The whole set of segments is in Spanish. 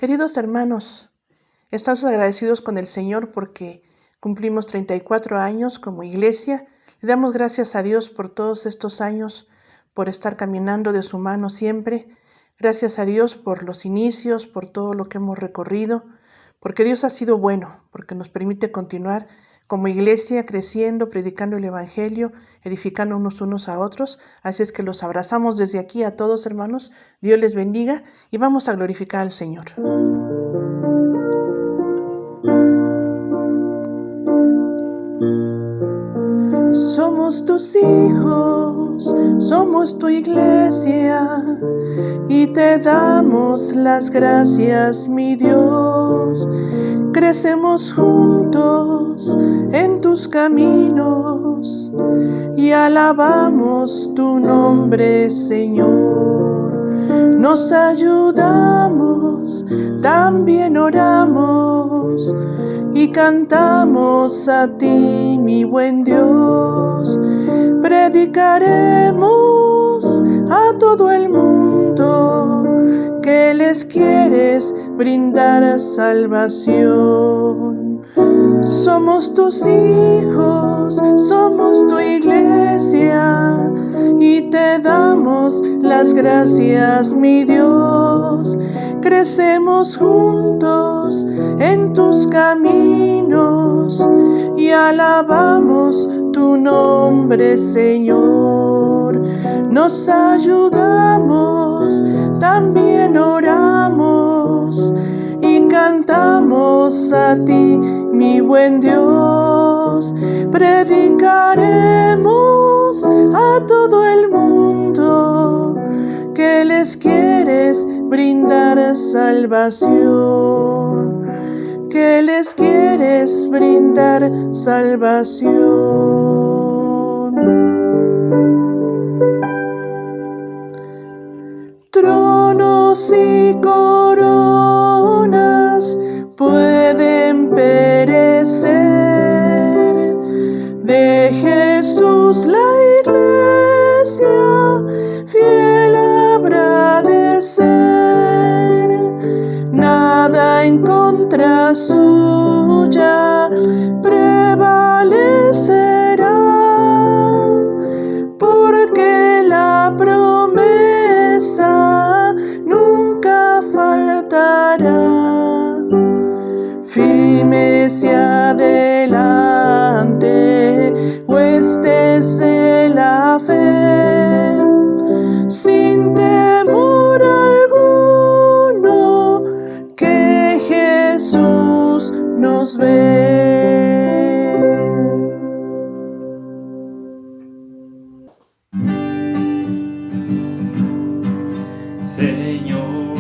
Queridos hermanos, estamos agradecidos con el Señor porque cumplimos 34 años como iglesia. Le damos gracias a Dios por todos estos años, por estar caminando de su mano siempre. Gracias a Dios por los inicios, por todo lo que hemos recorrido, porque Dios ha sido bueno, porque nos permite continuar como iglesia creciendo, predicando el Evangelio, edificando unos a otros. Así es que los abrazamos desde aquí a todos, hermanos. Dios les bendiga y vamos a glorificar al Señor. Somos tus hijos, somos tu iglesia y te damos las gracias, mi Dios. Crecemos juntos en tus caminos y alabamos tu nombre, Señor. Nos ayudamos, también oramos y cantamos a ti, mi buen Dios. Predicaremos a todo el mundo que les quieres brindar salvación. Somos tus hijos, somos tu iglesia y te damos las gracias, mi Dios. Crecemos juntos en tus caminos y alabamos tu nombre, Señor. Nos ayudamos, también oramos y cantamos a ti, mi buen Dios. Predicaremos a todo el mundo que les quieres brindar salvación, que les quieres brindar salvación. Tronos y coronas pueden perecer, de Jesús la iglesia fiel habrá de ser. Nada en contra suya prevalecerá, porque la promesa nunca faltará. Firme hacia adelante, huestes de la fe, sin temor alguno, que Jesús nos ve. Señor,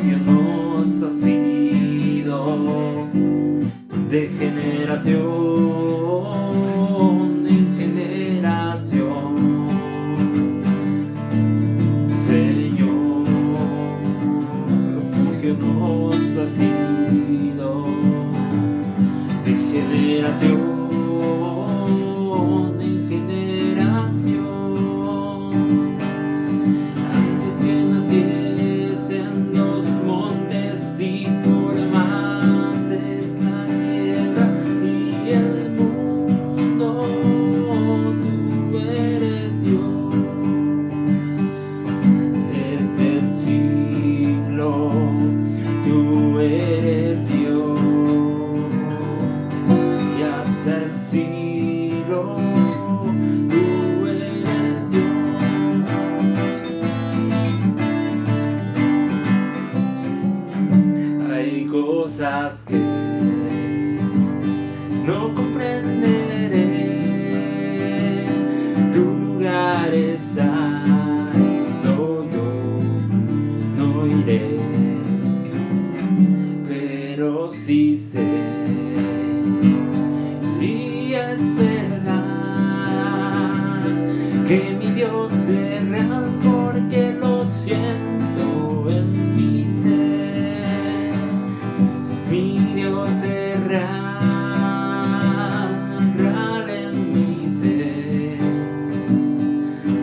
que nos has sido de generación en generación. Señor, refugio nos has sido de generación en generación. Antes que naciesen los montes y formases la tierra y el mundo, tú eres Dios. Desde el siglo, tú eres Dios. Y hasta el siglo, tú eres Dios. Hay cosas que no comprenderé, lugares hay, no, yo no iré, pero sí sé, y es verdad, que mi Dios es real, porque lo siento en mi ser. Mi Dios es real, real en mi ser.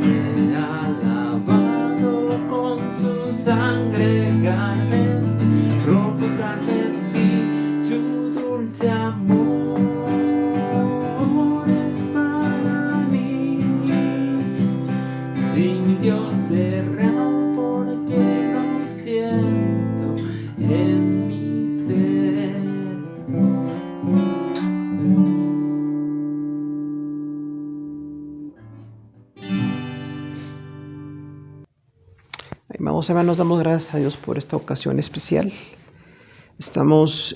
Me ha lavado con su sangre. Amados hermanos, damos gracias a Dios por esta ocasión especial. Estamos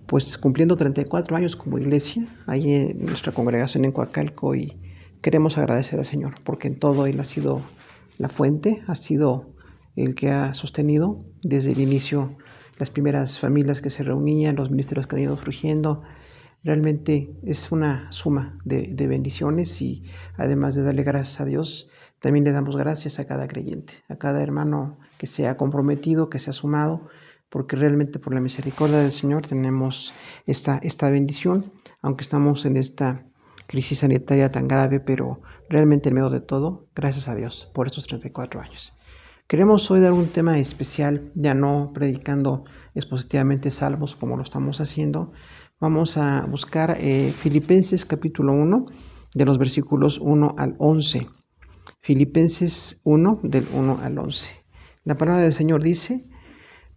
pues cumpliendo 34 años como iglesia, ahí en nuestra congregación en Coacalco, y queremos agradecer al Señor porque en todo Él ha sido la fuente, ha sido el que ha sostenido desde el inicio las primeras familias que se reunían, los ministerios que han ido surgiendo. Realmente es una suma de bendiciones, y además de darle gracias a Dios, también le damos gracias a cada creyente, a cada hermano que se ha comprometido, que se ha sumado, porque realmente por la misericordia del Señor tenemos esta bendición, aunque estamos en esta crisis sanitaria tan grave, pero realmente en medio de todo, gracias a Dios por estos 34 años. Queremos hoy dar un tema especial, ya no predicando expositivamente salmos como lo estamos haciendo. Vamos a buscar Filipenses capítulo 1, de los versículos 1 al 11. Filipenses 1, del 1 al 11. La palabra del Señor dice: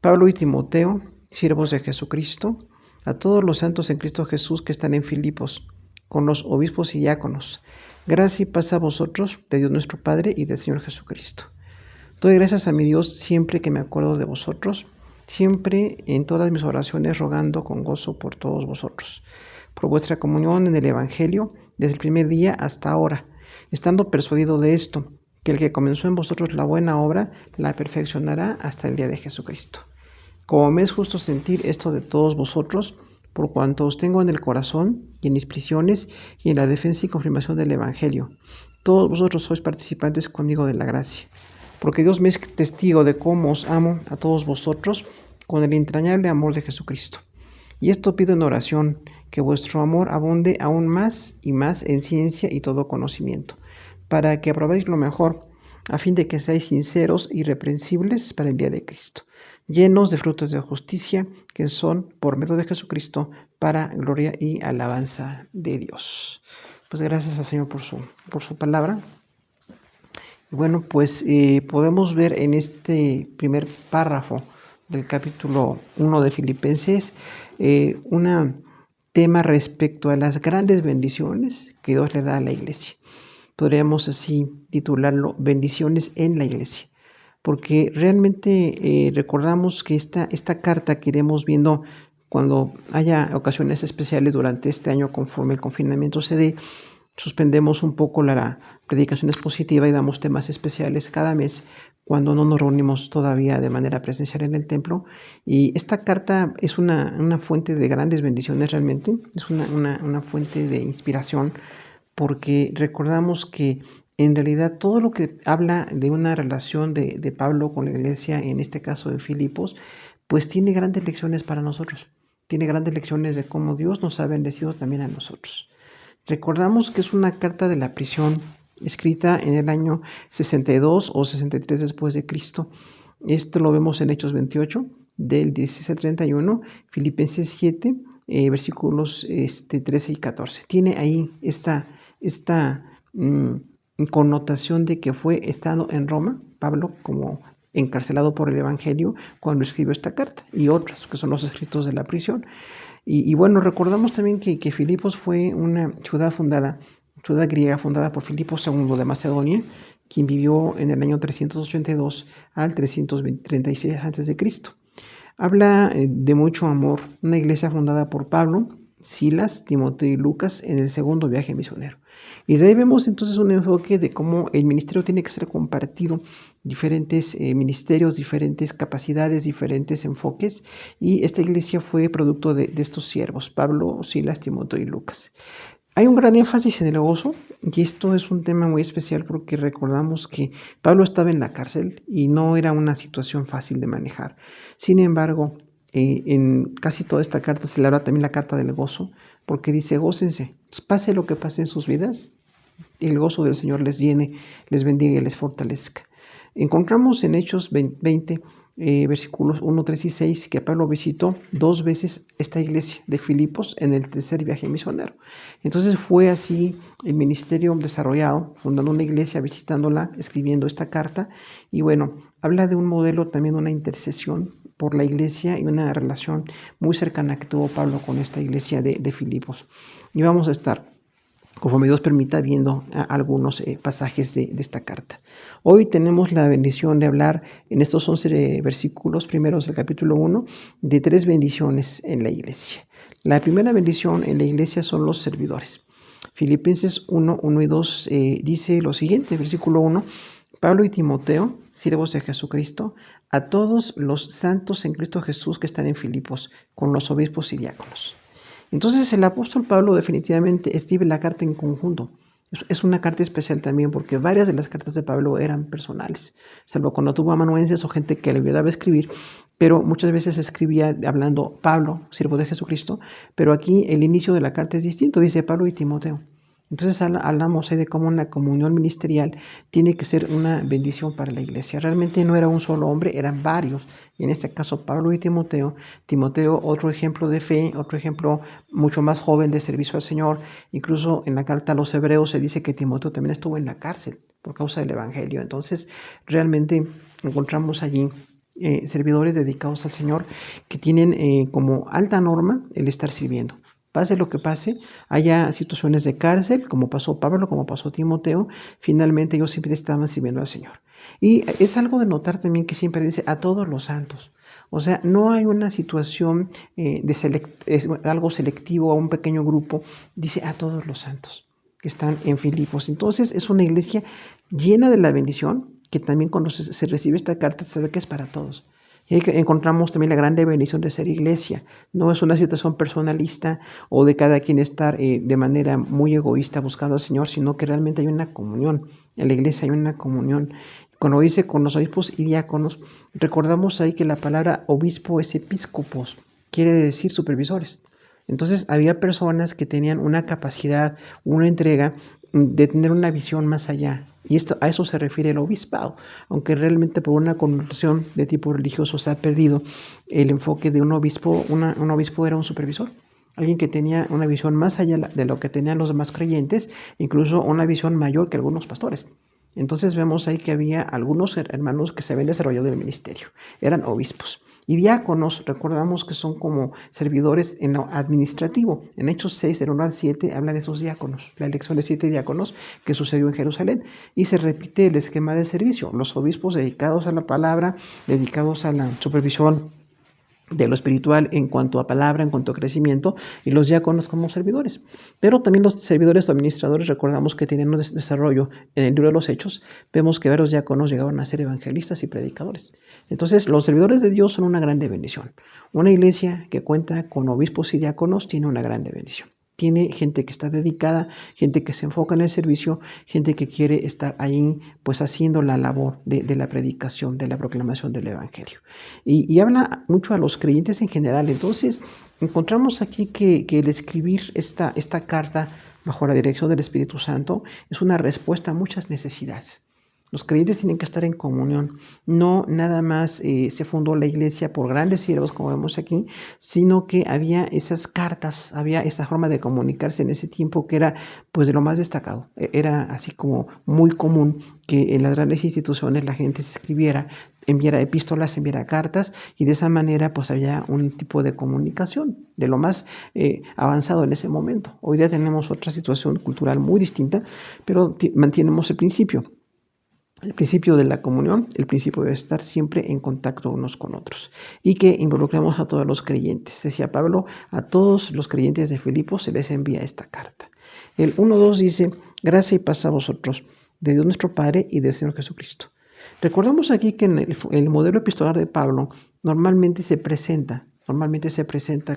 Pablo y Timoteo, siervos de Jesucristo, a todos los santos en Cristo Jesús que están en Filipos, con los obispos y diáconos, gracia y paz a vosotros, de Dios nuestro Padre y del Señor Jesucristo. Doy gracias a mi Dios siempre que me acuerdo de vosotros, siempre en todas mis oraciones rogando con gozo por todos vosotros, por vuestra comunión en el Evangelio desde el primer día hasta ahora, estando persuadido de esto, que el que comenzó en vosotros la buena obra la perfeccionará hasta el día de Jesucristo. Como me es justo sentir esto de todos vosotros, por cuanto os tengo en el corazón y en mis prisiones y en la defensa y confirmación del Evangelio, todos vosotros sois participantes conmigo de la gracia. Porque Dios me es testigo de cómo os amo a todos vosotros con el entrañable amor de Jesucristo. Y esto pido en oración, que vuestro amor abunde aún más y más en ciencia y todo conocimiento, para que aprobéis lo mejor, a fin de que seáis sinceros y irreprensibles para el día de Cristo, llenos de frutos de justicia, que son, por medio de Jesucristo, para gloria y alabanza de Dios. Pues gracias al Señor por su palabra. Bueno, pues podemos ver en este primer párrafo del capítulo 1 de Filipenses un tema respecto a las grandes bendiciones que Dios le da a la iglesia. Podríamos así titularlo: bendiciones en la iglesia, porque realmente recordamos que esta carta que iremos viendo cuando haya ocasiones especiales durante este año, conforme el confinamiento se dé, suspendemos un poco la predicación expositiva y damos temas especiales cada mes cuando no nos reunimos todavía de manera presencial en el templo. Y esta carta es una fuente de grandes bendiciones realmente, es una fuente de inspiración, porque recordamos que en realidad todo lo que habla de una relación de Pablo con la iglesia, en este caso de Filipos, pues tiene grandes lecciones para nosotros, tiene grandes lecciones de cómo Dios nos ha bendecido también a nosotros. Recordamos que es una carta de la prisión escrita en el año 62 o 63 después de Cristo. Esto lo vemos en Hechos 28, del 16 al 31, Filipenses 7, versículos 13 y 14. Tiene ahí esta connotación de que fue estando en Roma, Pablo, como encarcelado por el Evangelio, cuando escribió esta carta, y otras que son los escritos de la prisión. Y bueno, recordamos también que Filipos fue una ciudad griega fundada por Filipo II de Macedonia, quien vivió en el año 382 al 336 a.C. Habla de mucho amor, una iglesia fundada por Pablo, Silas, Timoteo y Lucas en el segundo viaje misionero. Y de ahí vemos entonces un enfoque de cómo el ministerio tiene que ser compartido, diferentes ministerios, diferentes capacidades, diferentes enfoques, y esta iglesia fue producto de estos siervos, Pablo, Silas, Timoteo y Lucas. Hay un gran énfasis en el gozo, y esto es un tema muy especial porque recordamos que Pablo estaba en la cárcel y no era una situación fácil de manejar. Sin embargo, en casi toda esta carta se le habla también la carta del gozo, porque dice: gócense, pase lo que pase en sus vidas, el gozo del Señor les llene, les bendiga y les fortalezca. Encontramos en Hechos 20, versículos 1, 3 y 6, que Pablo visitó 2 veces esta iglesia de Filipos en el tercer viaje misionero. Entonces fue así el ministerio desarrollado, fundando una iglesia, visitándola, escribiendo esta carta. Y bueno, habla de un modelo también, una intercesión por la iglesia y una relación muy cercana que tuvo Pablo con esta iglesia de Filipos. Y vamos a estar conforme Dios permita, viendo algunos pasajes de esta carta. Hoy tenemos la bendición de hablar en estos 11 versículos primeros del capítulo 1 de 3 bendiciones en la iglesia. La primera bendición en la iglesia son los servidores. Filipenses 1, 1 y 2 dice lo siguiente, versículo 1, Pablo y Timoteo, siervos de Jesucristo, a todos los santos en Cristo Jesús que están en Filipos, con los obispos y diáconos. Entonces el apóstol Pablo definitivamente escribe la carta en conjunto. Es una carta especial también porque varias de las cartas de Pablo eran personales, salvo cuando tuvo amanuenses o gente que le ayudaba a escribir, pero muchas veces escribía hablando Pablo, siervo de Jesucristo, pero aquí el inicio de la carta es distinto, dice Pablo y Timoteo. Entonces hablamos de cómo una comunión ministerial tiene que ser una bendición para la iglesia. Realmente no era un solo hombre, eran varios. Y en este caso Pablo y Timoteo. Timoteo, otro ejemplo de fe, otro ejemplo mucho más joven de servicio al Señor. Incluso en la carta a los Hebreos se dice que Timoteo también estuvo en la cárcel por causa del Evangelio. Entonces realmente encontramos allí servidores dedicados al Señor que tienen como alta norma el estar sirviendo. Pase lo que pase, haya situaciones de cárcel, como pasó Pablo, como pasó Timoteo, finalmente ellos siempre estaban sirviendo al Señor. Y es algo de notar también que siempre dice a todos los santos. O sea, no hay una situación algo selectivo a un pequeño grupo, dice a todos los santos que están en Filipos. Entonces es una iglesia llena de la bendición, que también cuando se recibe esta carta se ve que es para todos. Y ahí encontramos también la grande bendición de ser iglesia. No es una situación personalista o de cada quien estar de manera muy egoísta buscando al Señor, sino que realmente hay una comunión. En la iglesia hay una comunión. Cuando dice con los obispos y diáconos, recordamos ahí que la palabra obispo es episcopos, quiere decir supervisores. Entonces había personas que tenían una capacidad, una entrega de tener una visión más allá. Y a eso se refiere el obispado, aunque realmente por una connotación de tipo religioso se ha perdido el enfoque de un obispo. Un obispo era un supervisor, alguien que tenía una visión más allá de lo que tenían los demás creyentes, incluso una visión mayor que algunos pastores. Entonces vemos ahí que había algunos hermanos que se habían desarrollado en el ministerio, eran obispos. Y diáconos, recordamos que son como servidores en lo administrativo. En Hechos 6, del 1 al 7, habla de esos diáconos, la elección de 7 diáconos que sucedió en Jerusalén. Y se repite el esquema de servicio, los obispos dedicados a la palabra, dedicados a la supervisión de lo espiritual en cuanto a palabra, en cuanto a crecimiento, y los diáconos como servidores. Pero también los servidores o administradores, recordamos que tienen un desarrollo en el libro de los Hechos, vemos que varios diáconos llegaron a ser evangelistas y predicadores. Entonces, los servidores de Dios son una grande bendición. Una iglesia que cuenta con obispos y diáconos tiene una grande bendición. Tiene gente que está dedicada, gente que se enfoca en el servicio, gente que quiere estar ahí pues haciendo la labor de la predicación, de la proclamación del Evangelio. Y habla mucho a los creyentes en general. Entonces encontramos aquí que el escribir esta carta bajo la dirección del Espíritu Santo es una respuesta a muchas necesidades. Los creyentes tienen que estar en comunión. No nada más se fundó la iglesia por grandes siervos, como vemos aquí, sino que había esas cartas, había esa forma de comunicarse en ese tiempo que era pues de lo más destacado. Era así como muy común que en las grandes instituciones la gente se escribiera, enviara epístolas, enviara cartas, y de esa manera pues había un tipo de comunicación de lo más avanzado en ese momento. Hoy día tenemos otra situación cultural muy distinta, pero mantenemos el principio. El principio de la comunión, el principio de estar siempre en contacto unos con otros y que involucremos a todos los creyentes. Decía Pablo, a todos los creyentes de Filipos se les envía esta carta. El 1.2 dice, gracia y paz a vosotros, de Dios nuestro Padre y del Señor Jesucristo. Recordamos aquí que en el modelo epistolar de Pablo normalmente se presenta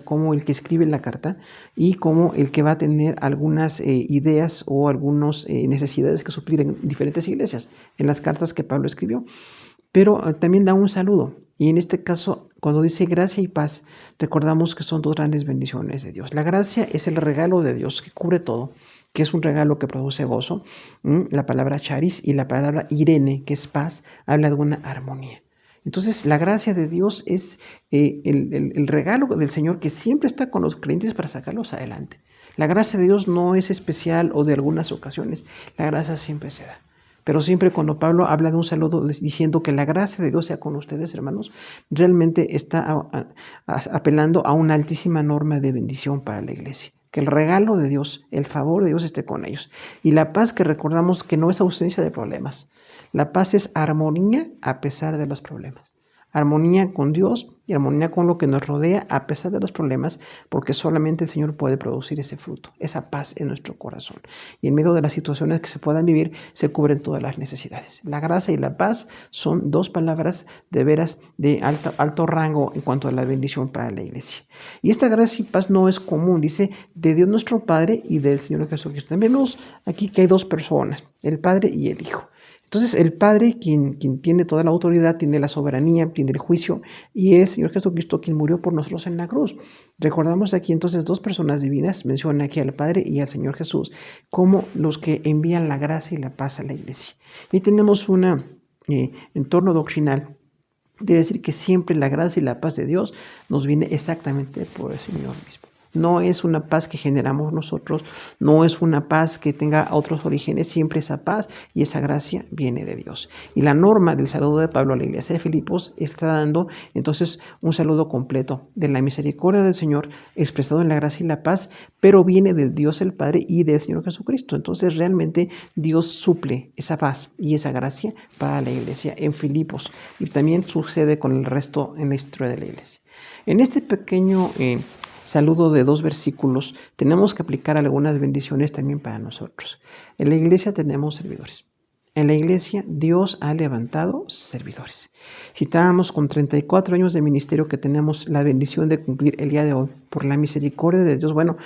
como el que escribe la carta y como el que va a tener algunas ideas o algunas necesidades que suplir en diferentes iglesias, en las cartas que Pablo escribió. Pero también da un saludo. Y en este caso, cuando dice gracia y paz, recordamos que son dos grandes bendiciones de Dios. La gracia es el regalo de Dios que cubre todo, que es un regalo que produce gozo. La palabra charis y la palabra irene, que es paz, habla de una armonía. Entonces, la gracia de Dios es el regalo del Señor que siempre está con los creyentes para sacarlos adelante. La gracia de Dios no es especial o de algunas ocasiones. La gracia siempre se da. Pero siempre cuando Pablo habla de un saludo diciendo que la gracia de Dios sea con ustedes, hermanos, realmente está apelando a una altísima norma de bendición para la iglesia. que el regalo de Dios, el favor de Dios esté con ellos. Y la paz, que recordamos que no es ausencia de problemas. La paz es armonía a pesar de los problemas. Armonía con Dios y armonía con lo que nos rodea a pesar de los problemas, porque solamente el Señor puede producir ese fruto, esa paz en nuestro corazón. Y en medio de las situaciones que se puedan vivir, se cubren todas las necesidades. La gracia y la paz son dos palabras de veras de alto rango en cuanto a la bendición para la iglesia. Y esta gracia y paz no es común, dice, de Dios nuestro Padre y del Señor Jesucristo. También vemos aquí que hay dos personas, el Padre y el Hijo. Entonces el Padre, quien tiene toda la autoridad, tiene la soberanía, tiene el juicio, y es el Señor Jesucristo quien murió por nosotros en la cruz. Recordamos aquí entonces dos personas divinas, menciona aquí al Padre y al Señor Jesús, como los que envían la gracia y la paz a la iglesia. Y tenemos un entorno doctrinal de decir que siempre la gracia y la paz de Dios nos viene exactamente por el Señor mismo. No es una paz que generamos nosotros, no es una paz que tenga otros orígenes, siempre esa paz y esa gracia viene de Dios. Y la norma del saludo de Pablo a la iglesia de Filipos está dando entonces un saludo completo de la misericordia del Señor expresado en la gracia y la paz, pero viene del Dios el Padre y del Señor Jesucristo. Entonces realmente Dios suple esa paz y esa gracia para la iglesia en Filipos, y también sucede con el resto en la historia de la iglesia. En este pequeño saludo de 2 versículos, tenemos que aplicar algunas bendiciones también para nosotros. En la iglesia tenemos servidores. En la iglesia Dios ha levantado servidores. Si estábamos con 34 años de ministerio que tenemos la bendición de cumplir el día de hoy, por la misericordia de Dios, bueno,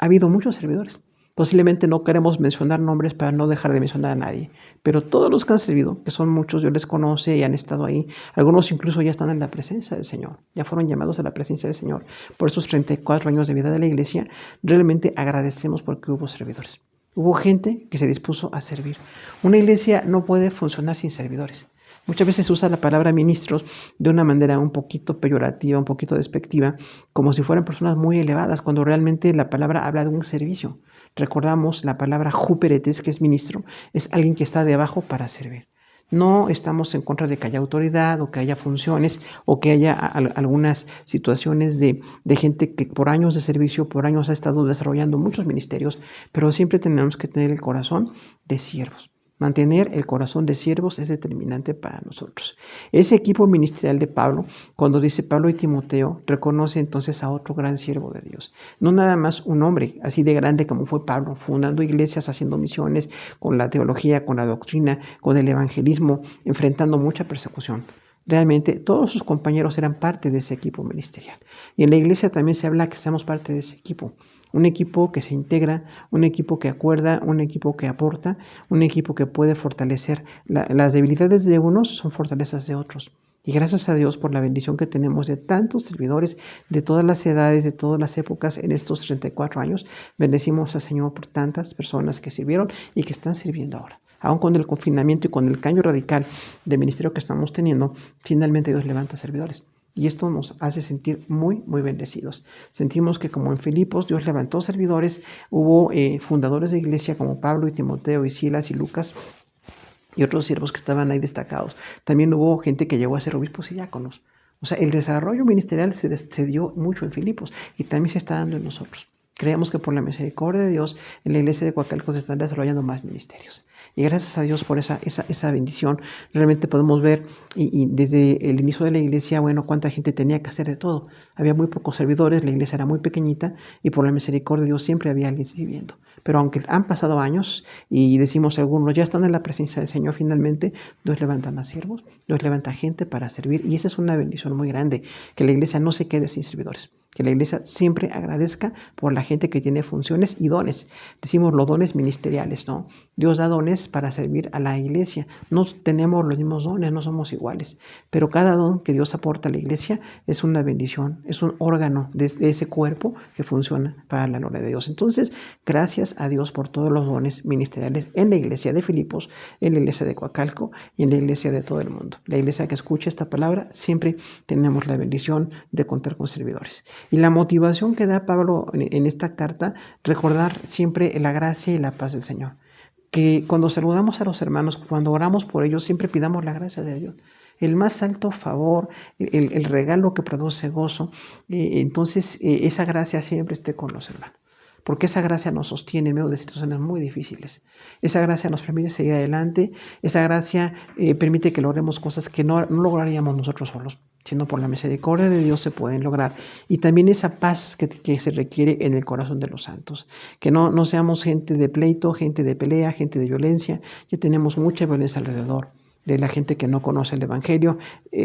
ha habido muchos servidores. Posiblemente no queremos mencionar nombres para no dejar de mencionar a nadie, pero todos los que han servido, que son muchos, Dios les conoce y han estado ahí. Algunos incluso ya están en la presencia del Señor, ya fueron llamados a la presencia del Señor. Por esos 34 años de vida de la iglesia, realmente agradecemos porque hubo servidores. Hubo gente que se dispuso a servir. Una iglesia no puede funcionar sin servidores. Muchas veces se usa la palabra ministros de una manera un poquito peyorativa, un poquito despectiva, como si fueran personas muy elevadas, cuando realmente la palabra habla de un servicio. Recordamos la palabra huperetes, que es ministro, es alguien que está debajo para servir. No estamos en contra de que haya autoridad o que haya funciones o que haya algunas situaciones de gente que por años de servicio, por años ha estado desarrollando muchos ministerios, pero siempre tenemos que tener el corazón de siervos. Mantener el corazón de siervos es determinante para nosotros. Ese equipo ministerial de Pablo, cuando dice Pablo y Timoteo, reconoce entonces a otro gran siervo de Dios. No nada más un hombre así de grande como fue Pablo, fundando iglesias, haciendo misiones, con la teología, con la doctrina, con el evangelismo, enfrentando mucha persecución. Realmente todos sus compañeros eran parte de ese equipo ministerial. Y en la iglesia también se habla que seamos parte de ese equipo. Un equipo que se integra, un equipo que acuerda, un equipo que aporta, un equipo que puede fortalecer. Las debilidades de unos son fortalezas de otros. Y gracias a Dios por la bendición que tenemos de tantos servidores de todas las edades, de todas las épocas en estos 34 años. Bendecimos al Señor por tantas personas que sirvieron y que están sirviendo ahora. Aún con el confinamiento y con el cambio radical de ministerio que estamos teniendo, finalmente Dios levanta servidores. Y esto nos hace sentir muy, muy bendecidos. Sentimos que como en Filipos Dios levantó servidores, hubo fundadores de iglesia como Pablo y Timoteo y Silas y Lucas y otros siervos que estaban ahí destacados. También hubo gente que llegó a ser obispos y diáconos. O sea, el desarrollo ministerial se dio mucho en Filipos y también se está dando en nosotros. Creemos que por la misericordia de Dios en la iglesia de Coacalco se están desarrollando más ministerios. Y gracias a Dios por esa bendición, realmente podemos ver, y desde el inicio de la iglesia, bueno, cuánta gente tenía que hacer de todo. Había muy pocos servidores, la iglesia era muy pequeñita, y por la misericordia de Dios siempre había alguien sirviendo. Pero aunque han pasado años, y decimos algunos, ya están en la presencia del Señor, finalmente Dios levanta más siervos, Dios levanta gente para servir, y esa es una bendición muy grande, que la iglesia no se quede sin servidores. Que la iglesia siempre agradezca por la gente que tiene funciones y dones. Decimos los dones ministeriales, ¿no? Dios da dones para servir a la iglesia. No tenemos los mismos dones, no somos iguales. Pero cada don que Dios aporta a la iglesia es una bendición, es un órgano de ese cuerpo que funciona para la gloria de Dios. Entonces, gracias a Dios por todos los dones ministeriales en la iglesia de Filipos, en la iglesia de Coacalco y en la iglesia de todo el mundo. La iglesia que escucha esta palabra, siempre tenemos la bendición de contar con servidores. Y la motivación que da Pablo en esta carta, recordar siempre la gracia y la paz del Señor. Que cuando saludamos a los hermanos, cuando oramos por ellos, siempre pidamos la gracia de Dios. El más alto favor, el regalo que produce gozo. Entonces, esa gracia siempre esté con los hermanos. porque esa gracia nos sostiene en medio de situaciones muy difíciles. Esa gracia nos permite seguir adelante, esa gracia permite que logremos cosas que no lograríamos nosotros solos, sino por la misericordia de Dios se pueden lograr. Y también esa paz que se requiere en el corazón de los santos, que no seamos gente de pleito, gente de pelea, gente de violencia. Ya tenemos mucha violencia alrededor de la gente que no conoce el Evangelio.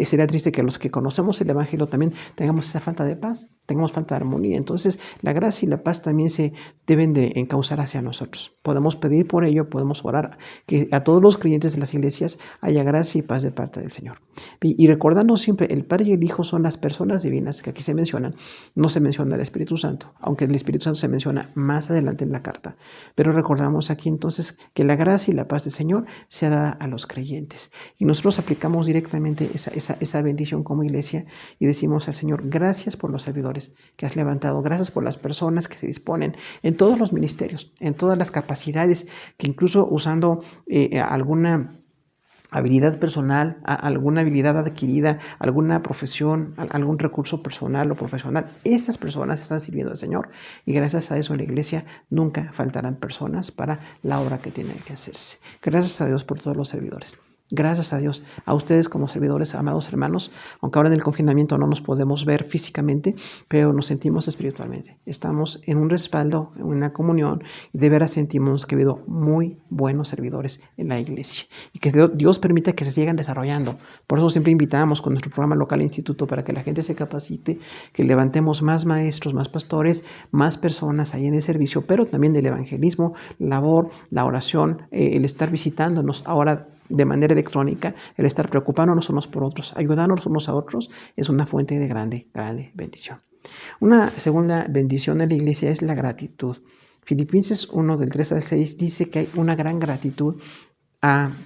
Sería triste que los que conocemos el Evangelio también tengamos esa falta de paz, tengamos falta de armonía. Entonces, la gracia y la paz también se deben de encauzar hacia nosotros. Podemos pedir por ello, podemos orar que a todos los creyentes de las iglesias haya gracia y paz de parte del Señor. Y recordando siempre, el Padre y el Hijo son las personas divinas que aquí se mencionan. No se menciona el Espíritu Santo, aunque el Espíritu Santo se menciona más adelante en la carta. Pero recordamos aquí entonces que la gracia y la paz del Señor sea dada a los creyentes. Y nosotros aplicamos directamente esa bendición como iglesia y decimos al Señor, gracias por los servidores que has levantado, gracias por las personas que se disponen en todos los ministerios, en todas las capacidades, que incluso usando alguna habilidad personal, alguna habilidad adquirida, alguna profesión, algún recurso personal o profesional, esas personas están sirviendo al Señor y gracias a eso en la iglesia nunca faltarán personas para la obra que tiene que hacerse. Gracias a Dios por todos los servidores. Gracias a Dios, a ustedes como servidores, amados hermanos, aunque ahora en el confinamiento no nos podemos ver físicamente, pero nos sentimos espiritualmente. Estamos en un respaldo, en una comunión, y de veras sentimos que ha habido muy buenos servidores en la iglesia y que Dios permita que se sigan desarrollando. Por eso siempre invitamos con nuestro programa local instituto para que la gente se capacite, que levantemos más maestros, más pastores, más personas ahí en el servicio, pero también del evangelismo, labor, la oración, el estar visitándonos ahora de manera electrónica, el estar preocupándonos unos por otros, ayudándonos unos a otros, es una fuente de grande bendición. Una segunda bendición de la iglesia es la gratitud. Filipenses 1, del 3 al 6, dice que hay una gran gratitud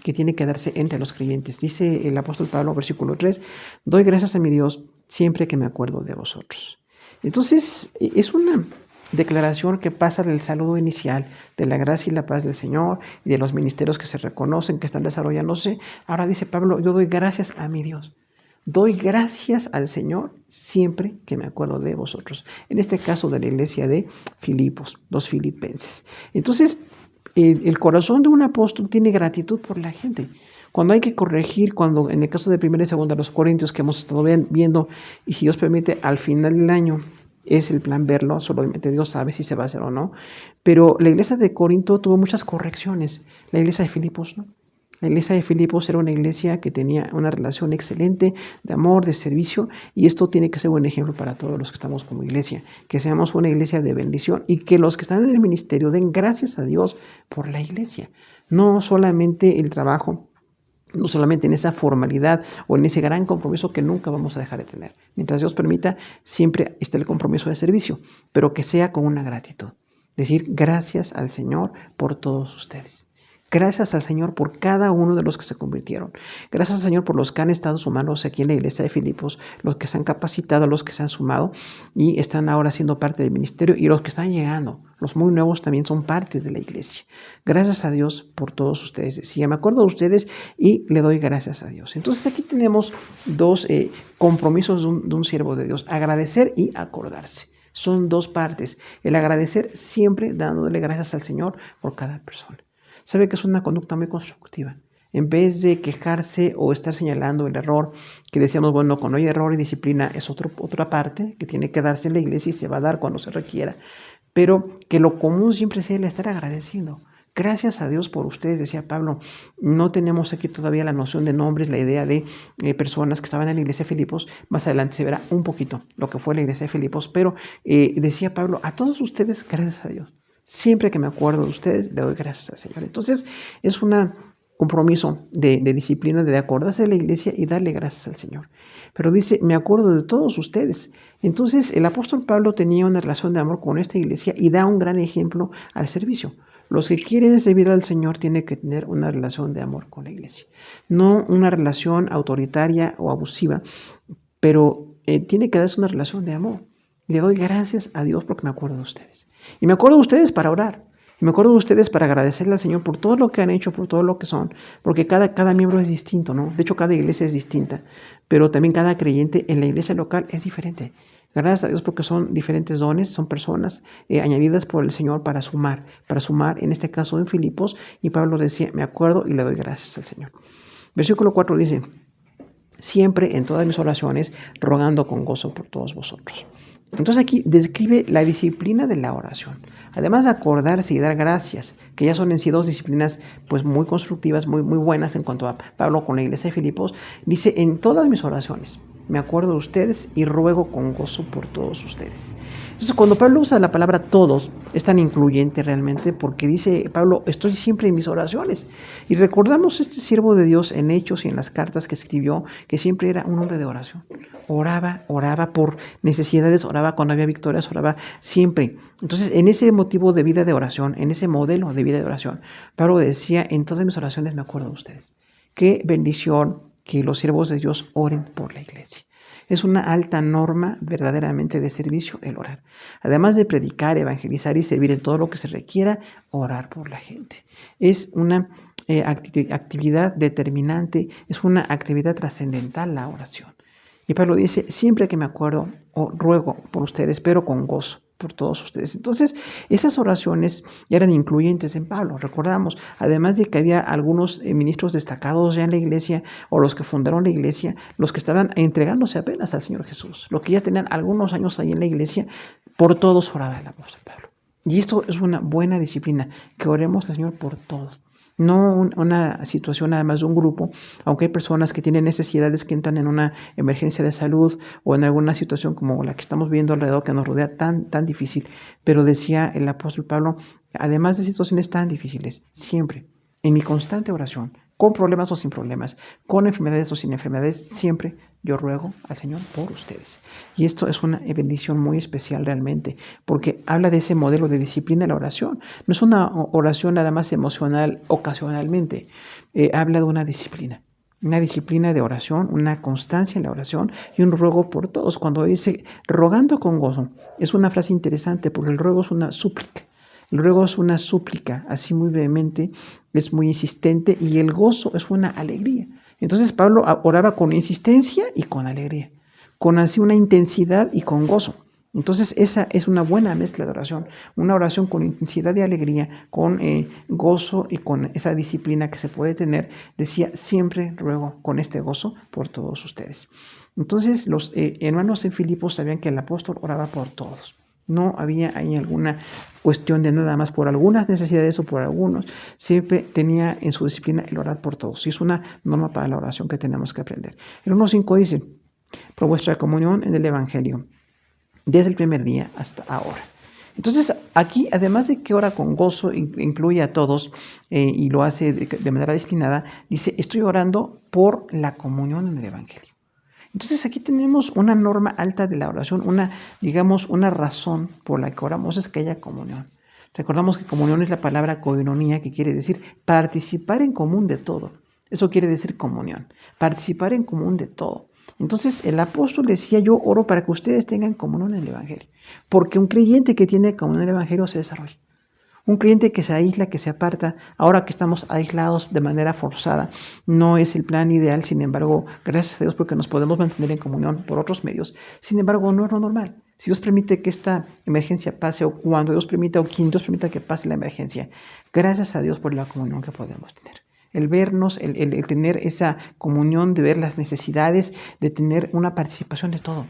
que tiene que darse entre los creyentes. Dice el apóstol Pablo, versículo 3, doy gracias a mi Dios siempre que me acuerdo de vosotros. Entonces, es una declaración que pasa del saludo inicial, de la gracia y la paz del Señor y de los ministerios que se reconocen, que están desarrollándose. Ahora dice Pablo, yo doy gracias a mi Dios. Doy gracias al Señor siempre que me acuerdo de vosotros. En este caso de la iglesia de Filipos, los filipenses. Entonces, el corazón de un apóstol tiene gratitud por la gente. Cuando hay que corregir, cuando en el caso de 1 y 2 de los Corintios que hemos estado viendo, y si Dios permite, al final del año, es el plan verlo, solamente Dios sabe si se va a hacer o no. Pero la iglesia de Corinto tuvo muchas correcciones. La iglesia de Filipos no. La iglesia de Filipos era una iglesia que tenía una relación excelente de amor, de servicio, y esto tiene que ser un ejemplo para todos los que estamos como iglesia, que seamos una iglesia de bendición y que los que están en el ministerio den gracias a Dios por la iglesia. No solamente el trabajo, no solamente en esa formalidad o en ese gran compromiso que nunca vamos a dejar de tener. Mientras Dios permita, siempre está el compromiso de servicio, pero que sea con una gratitud. Decir gracias al Señor por todos ustedes. Gracias al Señor por cada uno de los que se convirtieron. Gracias al Señor por los que han estado sumándose aquí en la iglesia de Filipos, los que se han capacitado, los que se han sumado y están ahora siendo parte del ministerio y los que están llegando. Los muy nuevos también son parte de la iglesia. Gracias a Dios por todos ustedes. Decía, me acuerdo de ustedes y le doy gracias a Dios. Entonces aquí tenemos dos compromisos de un siervo de Dios. Agradecer y acordarse. Son dos partes. El agradecer siempre dándole gracias al Señor por cada persona. Sabe que es una conducta muy constructiva. En vez de quejarse o estar señalando el error, que decíamos, bueno, cuando hay error y disciplina es otra parte que tiene que darse en la iglesia y se va a dar cuando se requiera. Pero que lo común siempre sea el estar agradeciendo. Gracias a Dios por ustedes, decía Pablo. No tenemos aquí todavía la noción de nombres, la idea de personas que estaban en la iglesia de Filipos. Más adelante se verá un poquito lo que fue la iglesia de Filipos. Pero decía Pablo, a todos ustedes, gracias a Dios. Siempre que me acuerdo de ustedes, le doy gracias al Señor. Entonces, es un compromiso de disciplina, de acordarse de la iglesia y darle gracias al Señor. Pero dice, me acuerdo de todos ustedes. Entonces, el apóstol Pablo tenía una relación de amor con esta iglesia y da un gran ejemplo al servicio. Los que quieren servir al Señor tienen que tener una relación de amor con la iglesia. No una relación autoritaria o abusiva, pero tiene que darse una relación de amor. Le doy gracias a Dios porque me acuerdo de ustedes. Y me acuerdo de ustedes para orar. Y me acuerdo de ustedes para agradecerle al Señor por todo lo que han hecho, por todo lo que son. Porque cada miembro es distinto, ¿no? De hecho, cada iglesia es distinta. Pero también cada creyente en la iglesia local es diferente. Gracias a Dios porque son diferentes dones, son personas añadidas por el Señor para sumar, en este caso en Filipos, y Pablo decía, me acuerdo y le doy gracias al Señor. Versículo 4 dice, siempre en todas mis oraciones, rogando con gozo por todos vosotros. Entonces aquí describe la disciplina de la oración. Además de acordarse y dar gracias, que ya son en sí dos disciplinas pues muy constructivas, muy buenas en cuanto a Pablo con la iglesia de Filipos, dice, en todas mis oraciones me acuerdo de ustedes y ruego con gozo por todos ustedes. Entonces cuando Pablo usa la palabra todos, es tan incluyente realmente porque dice Pablo, estoy siempre en mis oraciones. Y recordamos este siervo de Dios en Hechos y en las cartas que escribió, que siempre era un hombre de oración. Oraba por necesidades, oraba cuando había victorias, oraba siempre. Entonces, en ese motivo de vida de oración, en ese modelo de vida de oración, Pablo decía, en todas mis oraciones me acuerdo de ustedes. Qué bendición que los siervos de Dios oren por la iglesia. Es una alta norma verdaderamente de servicio el orar. Además de predicar, evangelizar y servir en todo lo que se requiera, orar por la gente. Es una actividad determinante, es una actividad trascendental la oración. Y Pablo dice, siempre que me acuerdo o ruego por ustedes, pero con gozo por todos ustedes. Entonces, esas oraciones ya eran incluyentes en Pablo, recordamos, además de que había algunos ministros destacados ya en la iglesia, o los que fundaron la iglesia, los que estaban entregándose apenas al Señor Jesús, los que ya tenían algunos años ahí en la iglesia, por todos oraba el apóstol Pablo. Y esto es una buena disciplina, que oremos al Señor por todos. No una situación nada más de un grupo, aunque hay personas que tienen necesidades que entran en una emergencia de salud o en alguna situación como la que estamos viendo alrededor que nos rodea tan difícil. Pero decía el apóstol Pablo, además de situaciones tan difíciles, siempre en mi constante oración, con problemas o sin problemas, con enfermedades o sin enfermedades, siempre yo ruego al Señor por ustedes. Y esto es una bendición muy especial realmente, porque habla de ese modelo de disciplina en la oración. No es una oración nada más emocional ocasionalmente, habla de una disciplina de oración, una constancia en la oración y un ruego por todos. Cuando dice rogando con gozo, es una frase interesante porque el ruego es una súplica. El ruego es una súplica, así muy vehemente, es muy insistente, y el gozo es una alegría. Entonces Pablo oraba con insistencia y con alegría, con así una intensidad y con gozo. Entonces esa es una buena mezcla de oración, una oración con intensidad y alegría, con gozo y con esa disciplina que se puede tener. Decía, siempre ruego con este gozo por todos ustedes. Entonces los hermanos en Filipos sabían que el apóstol oraba por todos. No había ahí alguna cuestión de nada más por algunas necesidades o por algunos. Siempre tenía en su disciplina el orar por todos. Y es una norma para la oración que tenemos que aprender. El 1.5 dice, por vuestra comunión en el Evangelio, desde el primer día hasta ahora. Entonces, aquí, además de que ora con gozo, incluye a todos y lo hace de manera disciplinada, dice, estoy orando por la comunión en el Evangelio. Entonces aquí tenemos una norma alta de la oración, una razón por la que oramos es que haya comunión. Recordamos que comunión es la palabra koinonia, que quiere decir participar en común de todo. Eso quiere decir comunión, participar en común de todo. Entonces el apóstol decía, yo oro para que ustedes tengan comunión en el Evangelio, porque un creyente que tiene comunión en el Evangelio se desarrolla. Un creyente que se aísla, que se aparta, ahora que estamos aislados de manera forzada, no es el plan ideal. Sin embargo, gracias a Dios porque nos podemos mantener en comunión por otros medios. Sin embargo, no es lo normal. Si Dios permite que esta emergencia pase, o cuando Dios permita, o quien Dios permita que pase la emergencia, gracias a Dios por la comunión que podemos tener. El vernos, el tener esa comunión, de ver las necesidades, de tener una participación de todo.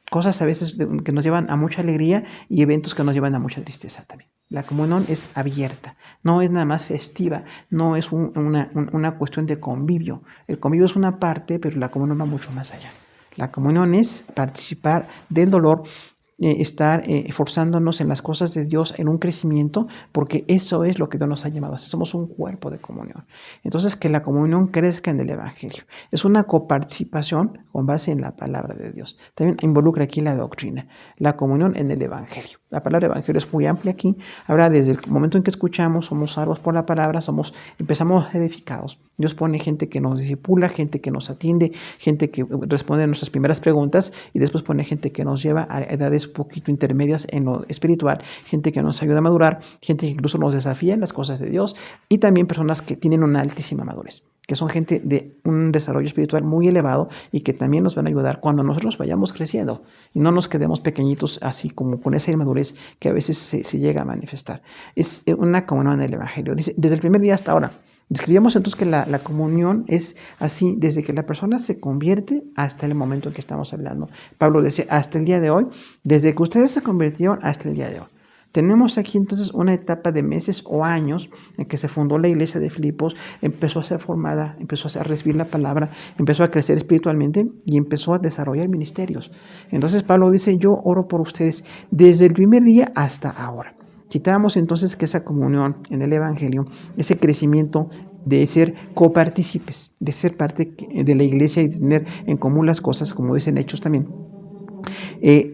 Cosas a veces que nos llevan a mucha alegría y eventos que nos llevan a mucha tristeza también. La comunión es abierta, no es nada más festiva, no es una cuestión de convivio. El convivio es una parte, pero la comunión va mucho más allá. La comunión es participar del dolor, estar esforzándonos en las cosas de Dios, en un crecimiento, porque eso es lo que Dios nos ha llamado. Somos un cuerpo de comunión. Entonces, que la comunión crezca en el Evangelio. Es una coparticipación con base en la palabra de Dios. También involucra aquí la doctrina, la comunión en el Evangelio. La palabra Evangelio es muy amplia aquí. Ahora, desde el momento en que escuchamos, somos salvos por la palabra, empezamos a ser edificados. Dios pone gente que nos discipula, gente que nos atiende, gente que responde a nuestras primeras preguntas, y después pone gente que nos lleva a edades un poquito intermedias en lo espiritual, gente que nos ayuda a madurar, gente que incluso nos desafía en las cosas de Dios, y también personas que tienen una altísima madurez. que son gente de un desarrollo espiritual muy elevado y que también nos van a ayudar cuando nosotros vayamos creciendo y no nos quedemos pequeñitos así como con esa inmadurez que a veces se llega a manifestar. Es una comunión en el Evangelio. Dice, desde el primer día hasta ahora. Describimos entonces que la comunión es así desde que la persona se convierte hasta el momento en que estamos hablando. Pablo decía, hasta el día de hoy, desde que ustedes se convirtieron hasta el día de hoy. Tenemos aquí entonces una etapa de meses o años en que se fundó la iglesia de Filipos, empezó a ser formada, empezó a recibir la palabra, empezó a crecer espiritualmente y empezó a desarrollar ministerios. Entonces Pablo dice, yo oro por ustedes desde el primer día hasta ahora. Quitamos entonces que esa comunión en el Evangelio, ese crecimiento de ser copartícipes, de ser parte de la iglesia y tener en común las cosas, como dicen Hechos también.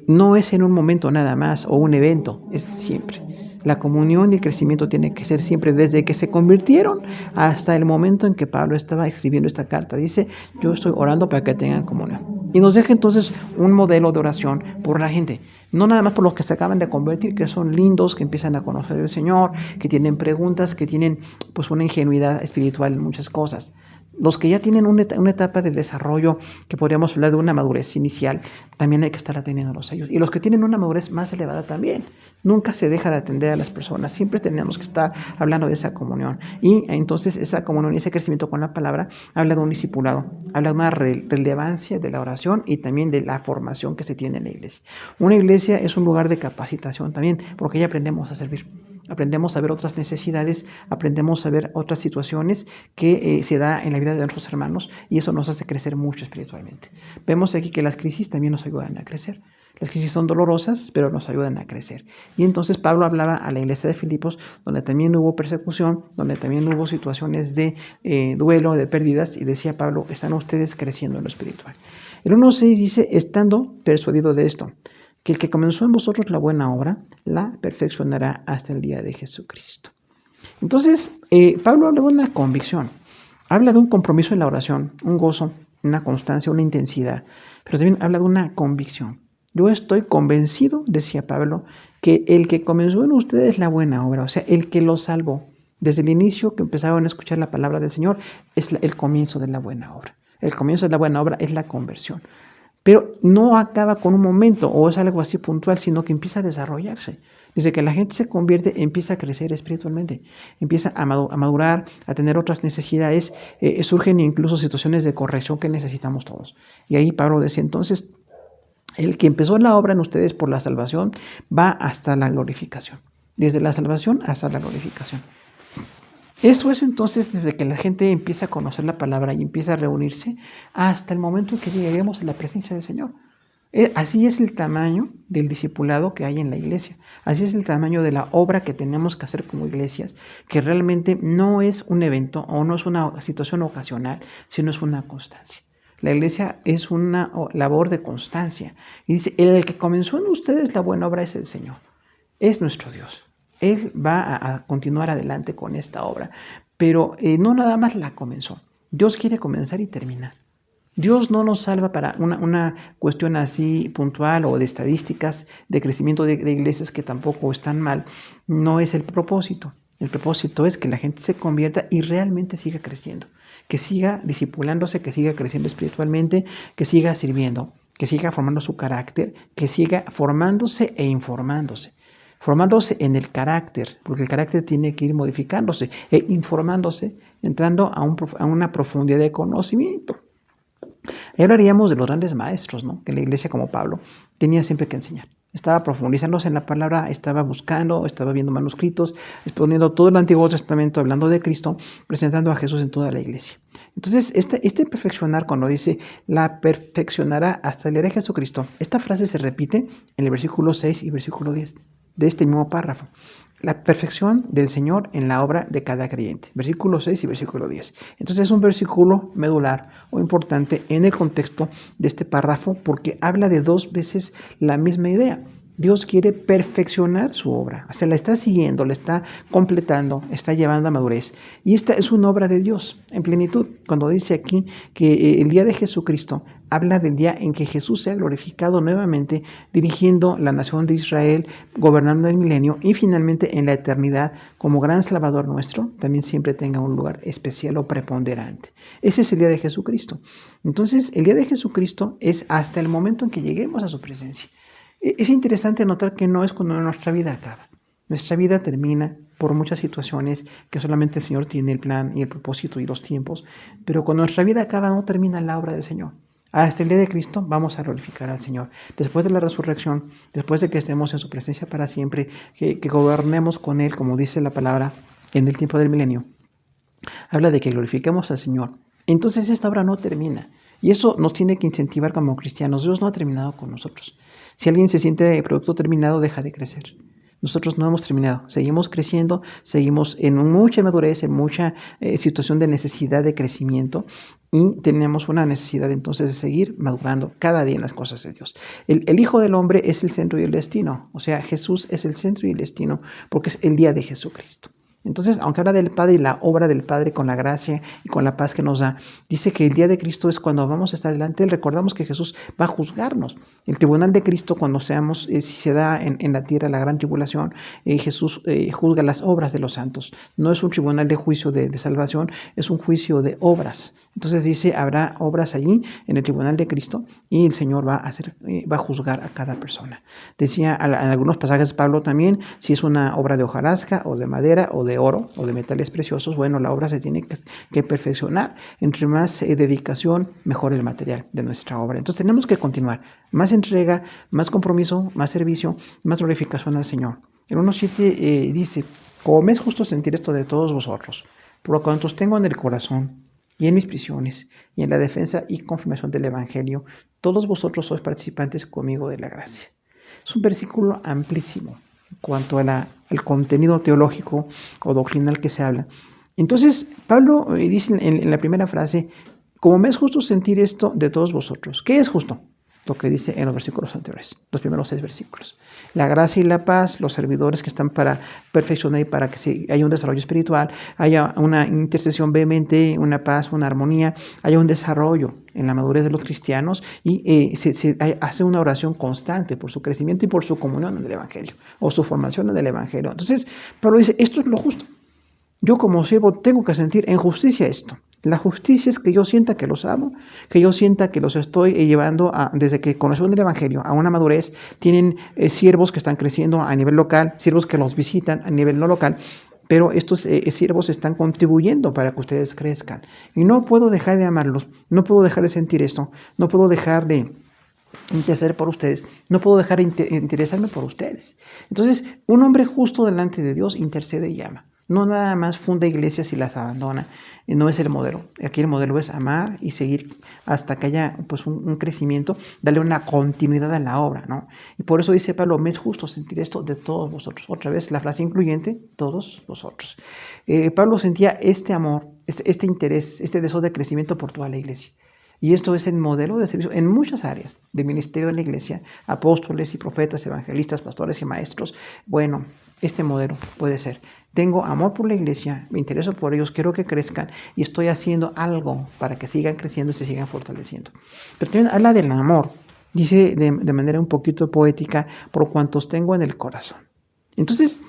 No es en un momento nada más o un evento, es siempre. La comunión y el crecimiento tiene que ser siempre desde que se convirtieron hasta el momento en que Pablo estaba escribiendo esta carta. Dice, yo estoy orando para que tengan comunión. Y nos deja entonces un modelo de oración por la gente. No nada más por los que se acaban de convertir, que son lindos, que empiezan a conocer al Señor, que tienen preguntas, que tienen pues una ingenuidad espiritual en muchas cosas. Los que ya tienen una etapa de desarrollo, que podríamos hablar de una madurez inicial, también hay que estar atendiéndolos a ellos. Y los que tienen una madurez más elevada también. Nunca se deja de atender a las personas. Siempre tenemos que estar hablando de esa comunión. Y entonces esa comunión y ese crecimiento con la palabra habla de un discipulado, habla de una relevancia de la oración y también de la formación que se tiene en la iglesia. Una iglesia es un lugar de capacitación también, porque ahí aprendemos a servir. Aprendemos a ver otras necesidades, aprendemos a ver otras situaciones que se da en la vida de nuestros hermanos y eso nos hace crecer mucho espiritualmente. Vemos aquí que las crisis también nos ayudan a crecer. Las crisis son dolorosas, pero nos ayudan a crecer. Y entonces Pablo hablaba a la iglesia de Filipos, donde también hubo persecución, donde también hubo situaciones de duelo, de pérdidas, y decía Pablo, están ustedes creciendo en lo espiritual. El 1.6 dice, estando persuadido de esto, que el que comenzó en vosotros la buena obra, la perfeccionará hasta el día de Jesucristo. Entonces, Pablo habla de una convicción, habla de un compromiso en la oración, un gozo, una constancia, una intensidad, pero también habla de una convicción. Yo estoy convencido, decía Pablo, que el que comenzó en ustedes la buena obra, o sea, el que los salvó, desde el inicio que empezaron a escuchar la palabra del Señor, es el comienzo de la buena obra. El comienzo de la buena obra es la conversión. Pero no acaba con un momento o es algo así puntual, sino que empieza a desarrollarse. Desde que la gente se convierte, empieza a crecer espiritualmente, empieza a madurar, a tener otras necesidades, surgen incluso situaciones de corrección que necesitamos todos. Y ahí Pablo decía, entonces, el que empezó la obra en ustedes por la salvación va hasta la glorificación. Desde la salvación hasta la glorificación. Esto es entonces desde que la gente empieza a conocer la palabra y empieza a reunirse hasta el momento en que lleguemos a la presencia del Señor. Así es el tamaño del discipulado que hay en la iglesia. Así es el tamaño de la obra que tenemos que hacer como iglesias, que realmente no es un evento o no es una situación ocasional, sino es una constancia. La iglesia es una labor de constancia. Y dice, el que comenzó en ustedes la buena obra es el Señor, es nuestro Dios. Él va a continuar adelante con esta obra, pero no nada más la comenzó. Dios quiere comenzar y terminar. Dios no nos salva para una cuestión así puntual o de estadísticas de crecimiento de iglesias que tampoco están mal. No es el propósito. El propósito es que la gente se convierta y realmente siga creciendo, que siga discipulándose, que siga creciendo espiritualmente, que siga sirviendo, que siga formando su carácter, que siga formándose e informándose. Formándose en el carácter, porque el carácter tiene que ir modificándose e informándose, entrando a una profundidad de conocimiento. Y hablaríamos de los grandes maestros, ¿no? Que la iglesia como Pablo tenía siempre que enseñar. Estaba profundizándose en la palabra, estaba buscando, estaba viendo manuscritos, exponiendo todo el Antiguo Testamento, hablando de Cristo, presentando a Jesús en toda la iglesia. Entonces, este perfeccionar, cuando dice, la perfeccionará hasta el día de Jesucristo, esta frase se repite en el versículo 6 y versículo 10. De este mismo párrafo, la perfección del Señor en la obra de cada creyente, versículo 6 y versículo 10. Entonces es un versículo medular o importante en el contexto de este párrafo porque habla de dos veces la misma idea. Dios quiere perfeccionar su obra, se la está siguiendo, la está completando, está llevando a madurez. Y esta es una obra de Dios en plenitud. Cuando dice aquí que el día de Jesucristo habla del día en que Jesús sea glorificado nuevamente, dirigiendo la nación de Israel, gobernando el milenio y finalmente en la eternidad como gran Salvador nuestro, también siempre tenga un lugar especial o preponderante. Ese es el día de Jesucristo. Entonces, el día de Jesucristo es hasta el momento en que lleguemos a su presencia. Es interesante notar que no es cuando nuestra vida acaba. Nuestra vida termina por muchas situaciones que solamente el Señor tiene el plan y el propósito y los tiempos, pero cuando nuestra vida acaba no termina la obra del Señor. Hasta el día de Cristo vamos a glorificar al Señor. Después de la resurrección, después de que estemos en su presencia para siempre, que gobernemos con Él, como dice la palabra en el tiempo del milenio, habla de que glorifiquemos al Señor. Entonces esta obra no termina. Y eso nos tiene que incentivar como cristianos. Dios no ha terminado con nosotros. Si alguien se siente producto terminado, deja de crecer. Nosotros no hemos terminado. Seguimos creciendo, seguimos en mucha madurez, en mucha situación de necesidad de crecimiento y tenemos una necesidad entonces de seguir madurando cada día en las cosas de Dios. El Hijo del Hombre es el centro y el destino. O sea, Jesús es el centro y el destino porque es el día de Jesucristo. Entonces, aunque habla del Padre y la obra del Padre con la gracia y con la paz que nos da, dice que el día de Cristo es cuando vamos a estar delante de Él. Recordamos que Jesús va a juzgarnos. El tribunal de Cristo, cuando seamos, si se da en la tierra la gran tribulación, Jesús juzga las obras de los santos. No es un tribunal de juicio de salvación, es un juicio de obras. Entonces dice, habrá obras allí en el tribunal de Cristo y el Señor va a juzgar a cada persona. Decía en algunos pasajes Pablo también, si es una obra de hojarasca o de madera o de oro o de metales preciosos, bueno, la obra se tiene que perfeccionar. Entre más dedicación, mejor el material de nuestra obra. Entonces tenemos que continuar. Más entrega, más compromiso, más servicio, más glorificación al Señor. En 1:7 dice, como me es justo sentir esto de todos vosotros, por cuanto os tengo en el corazón, y en mis prisiones, y en la defensa y confirmación del Evangelio, todos vosotros sois participantes conmigo de la gracia. Es un versículo amplísimo en cuanto al contenido teológico o doctrinal que se habla. Entonces, Pablo dice en la primera frase, como me es justo sentir esto de todos vosotros. ¿Qué es justo? Lo que dice en los versículos anteriores, los primeros 6 versículos. La gracia y la paz, los servidores que están para perfeccionar y para que haya un desarrollo espiritual, haya una intercesión vehemente, una paz, una armonía, haya un desarrollo en la madurez de los cristianos y se hace una oración constante por su crecimiento y por su comunión en el Evangelio o su formación en el Evangelio. Entonces, Pablo dice, esto es lo justo. Yo como siervo tengo que sentir en justicia esto. La justicia es que yo sienta que los amo, que yo sienta que los estoy llevando desde que conocieron el Evangelio a una madurez. Tienen siervos que están creciendo a nivel local, siervos que los visitan a nivel no local, pero estos siervos están contribuyendo para que ustedes crezcan. Y no puedo dejar de amarlos, no puedo dejar de sentir esto, no puedo dejar de interceder por ustedes, no puedo dejar de interesarme por ustedes. Entonces, un hombre justo delante de Dios intercede y ama. No nada más funda iglesias y las abandona. No es el modelo. Aquí el modelo es amar y seguir hasta que haya pues, un crecimiento, darle una continuidad a la obra, ¿no? Y por eso dice Pablo, me es justo sentir esto de todos vosotros. Otra vez la frase incluyente, todos vosotros. Pablo sentía este amor, este interés, este deseo de crecimiento por toda la iglesia. Y esto es el modelo de servicio en muchas áreas de ministerio de la iglesia, apóstoles y profetas, evangelistas, pastores y maestros. Bueno, este modelo puede ser. Tengo amor por la iglesia, me intereso por ellos, quiero que crezcan y estoy haciendo algo para que sigan creciendo y se sigan fortaleciendo. Pero también habla del amor. Dice de manera un poquito poética, por cuantos tengo en el corazón. Entonces,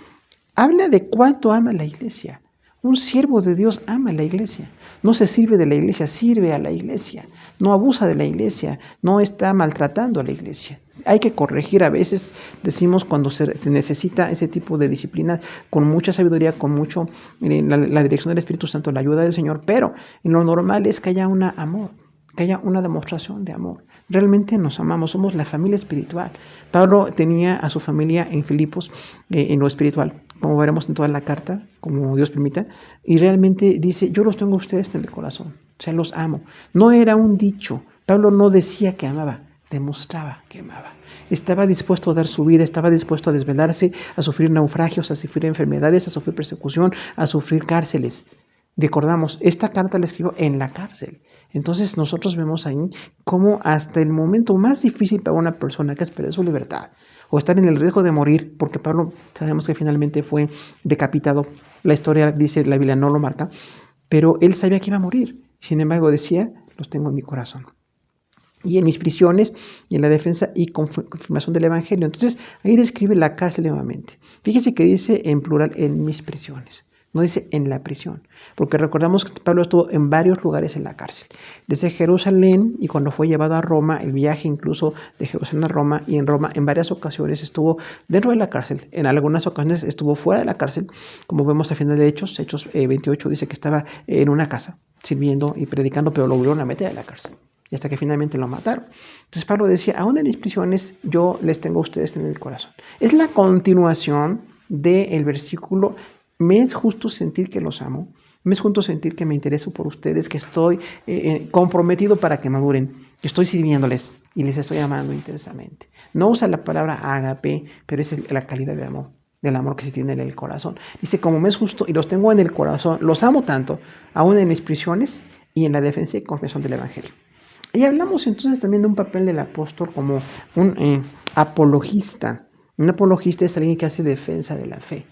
habla de cuánto ama la iglesia. Un siervo de Dios ama a la iglesia. No se sirve de la iglesia, sirve a la iglesia. No abusa de la iglesia, no está maltratando a la iglesia. Hay que corregir a veces, decimos cuando se necesita ese tipo de disciplina con mucha sabiduría, con mucho la dirección del Espíritu Santo, la ayuda del Señor, pero en lo normal es que haya un amor, que haya una demostración de amor. Realmente nos amamos, somos la familia espiritual. Pablo tenía a su familia en Filipos, en lo espiritual, como veremos en toda la carta, como Dios permita, y realmente dice, yo los tengo a ustedes en el corazón, o sea, los amo. No era un dicho, Pablo no decía que amaba, demostraba que amaba. Estaba dispuesto a dar su vida, estaba dispuesto a desvelarse, a sufrir naufragios, a sufrir enfermedades, a sufrir persecución, a sufrir cárceles. Recordamos, esta carta la escribió en la cárcel. Entonces nosotros vemos ahí cómo hasta el momento más difícil para una persona que es perder su libertad o estar en el riesgo de morir, porque Pablo sabemos que finalmente fue decapitado, la historia dice, la Biblia no lo marca, pero él sabía que iba a morir. Sin embargo decía, los tengo en mi corazón. Y en mis prisiones y en la defensa y confirmación del Evangelio. Entonces ahí describe la cárcel nuevamente. Fíjese que dice en plural, en mis prisiones. No dice en la prisión, porque recordamos que Pablo estuvo en varios lugares en la cárcel. Desde Jerusalén, y cuando fue llevado a Roma, el viaje incluso de Jerusalén a Roma, y en Roma en varias ocasiones estuvo dentro de la cárcel. En algunas ocasiones estuvo fuera de la cárcel, como vemos al final de Hechos 28 dice que estaba en una casa sirviendo y predicando, pero lo volvieron a meter a la cárcel. Y hasta que finalmente lo mataron. Entonces Pablo decía, aún en mis prisiones yo les tengo a ustedes en el corazón. Es la continuación del versículo: me es justo sentir que los amo, me es justo sentir que me intereso por ustedes, que estoy comprometido para que maduren, que estoy sirviéndoles y les estoy amando intensamente. No usa la palabra ágape, pero es la calidad de amor, del amor que se tiene en el corazón. Dice, como me es justo y los tengo en el corazón, los amo tanto, aún en mis prisiones y en la defensa y confesión del Evangelio. Y hablamos entonces también de un papel del apóstol como un apologista. Un apologista es alguien que hace defensa de la fe.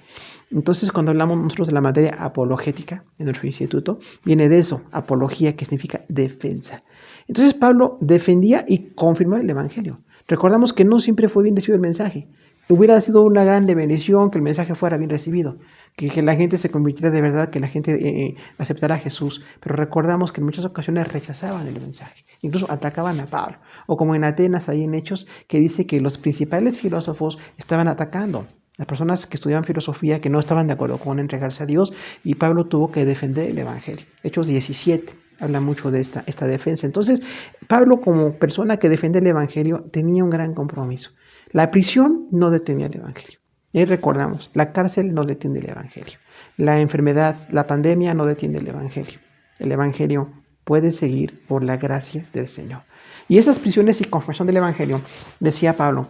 Entonces, cuando hablamos nosotros de la materia apologética en nuestro instituto, viene de eso, apología, que significa defensa. Entonces, Pablo defendía y confirmaba el Evangelio. Recordamos que no siempre fue bien recibido el mensaje. Hubiera sido una grande bendición que el mensaje fuera bien recibido, que la gente se convirtiera de verdad, que la gente aceptara a Jesús. Pero recordamos que en muchas ocasiones rechazaban el mensaje, incluso atacaban a Pablo. O como en Atenas, ahí en Hechos, que dice que los principales filósofos estaban atacando. Las personas que estudiaban filosofía que no estaban de acuerdo con entregarse a Dios, y Pablo tuvo que defender el Evangelio. Hechos 17 habla mucho de esta defensa. Entonces, Pablo, como persona que defiende el Evangelio, tenía un gran compromiso. La prisión no detenía el Evangelio. Y recordamos, la cárcel no detiene el Evangelio. La enfermedad, la pandemia no detiene el Evangelio. El Evangelio puede seguir por la gracia del Señor. Y esas prisiones y confesión del Evangelio, decía Pablo,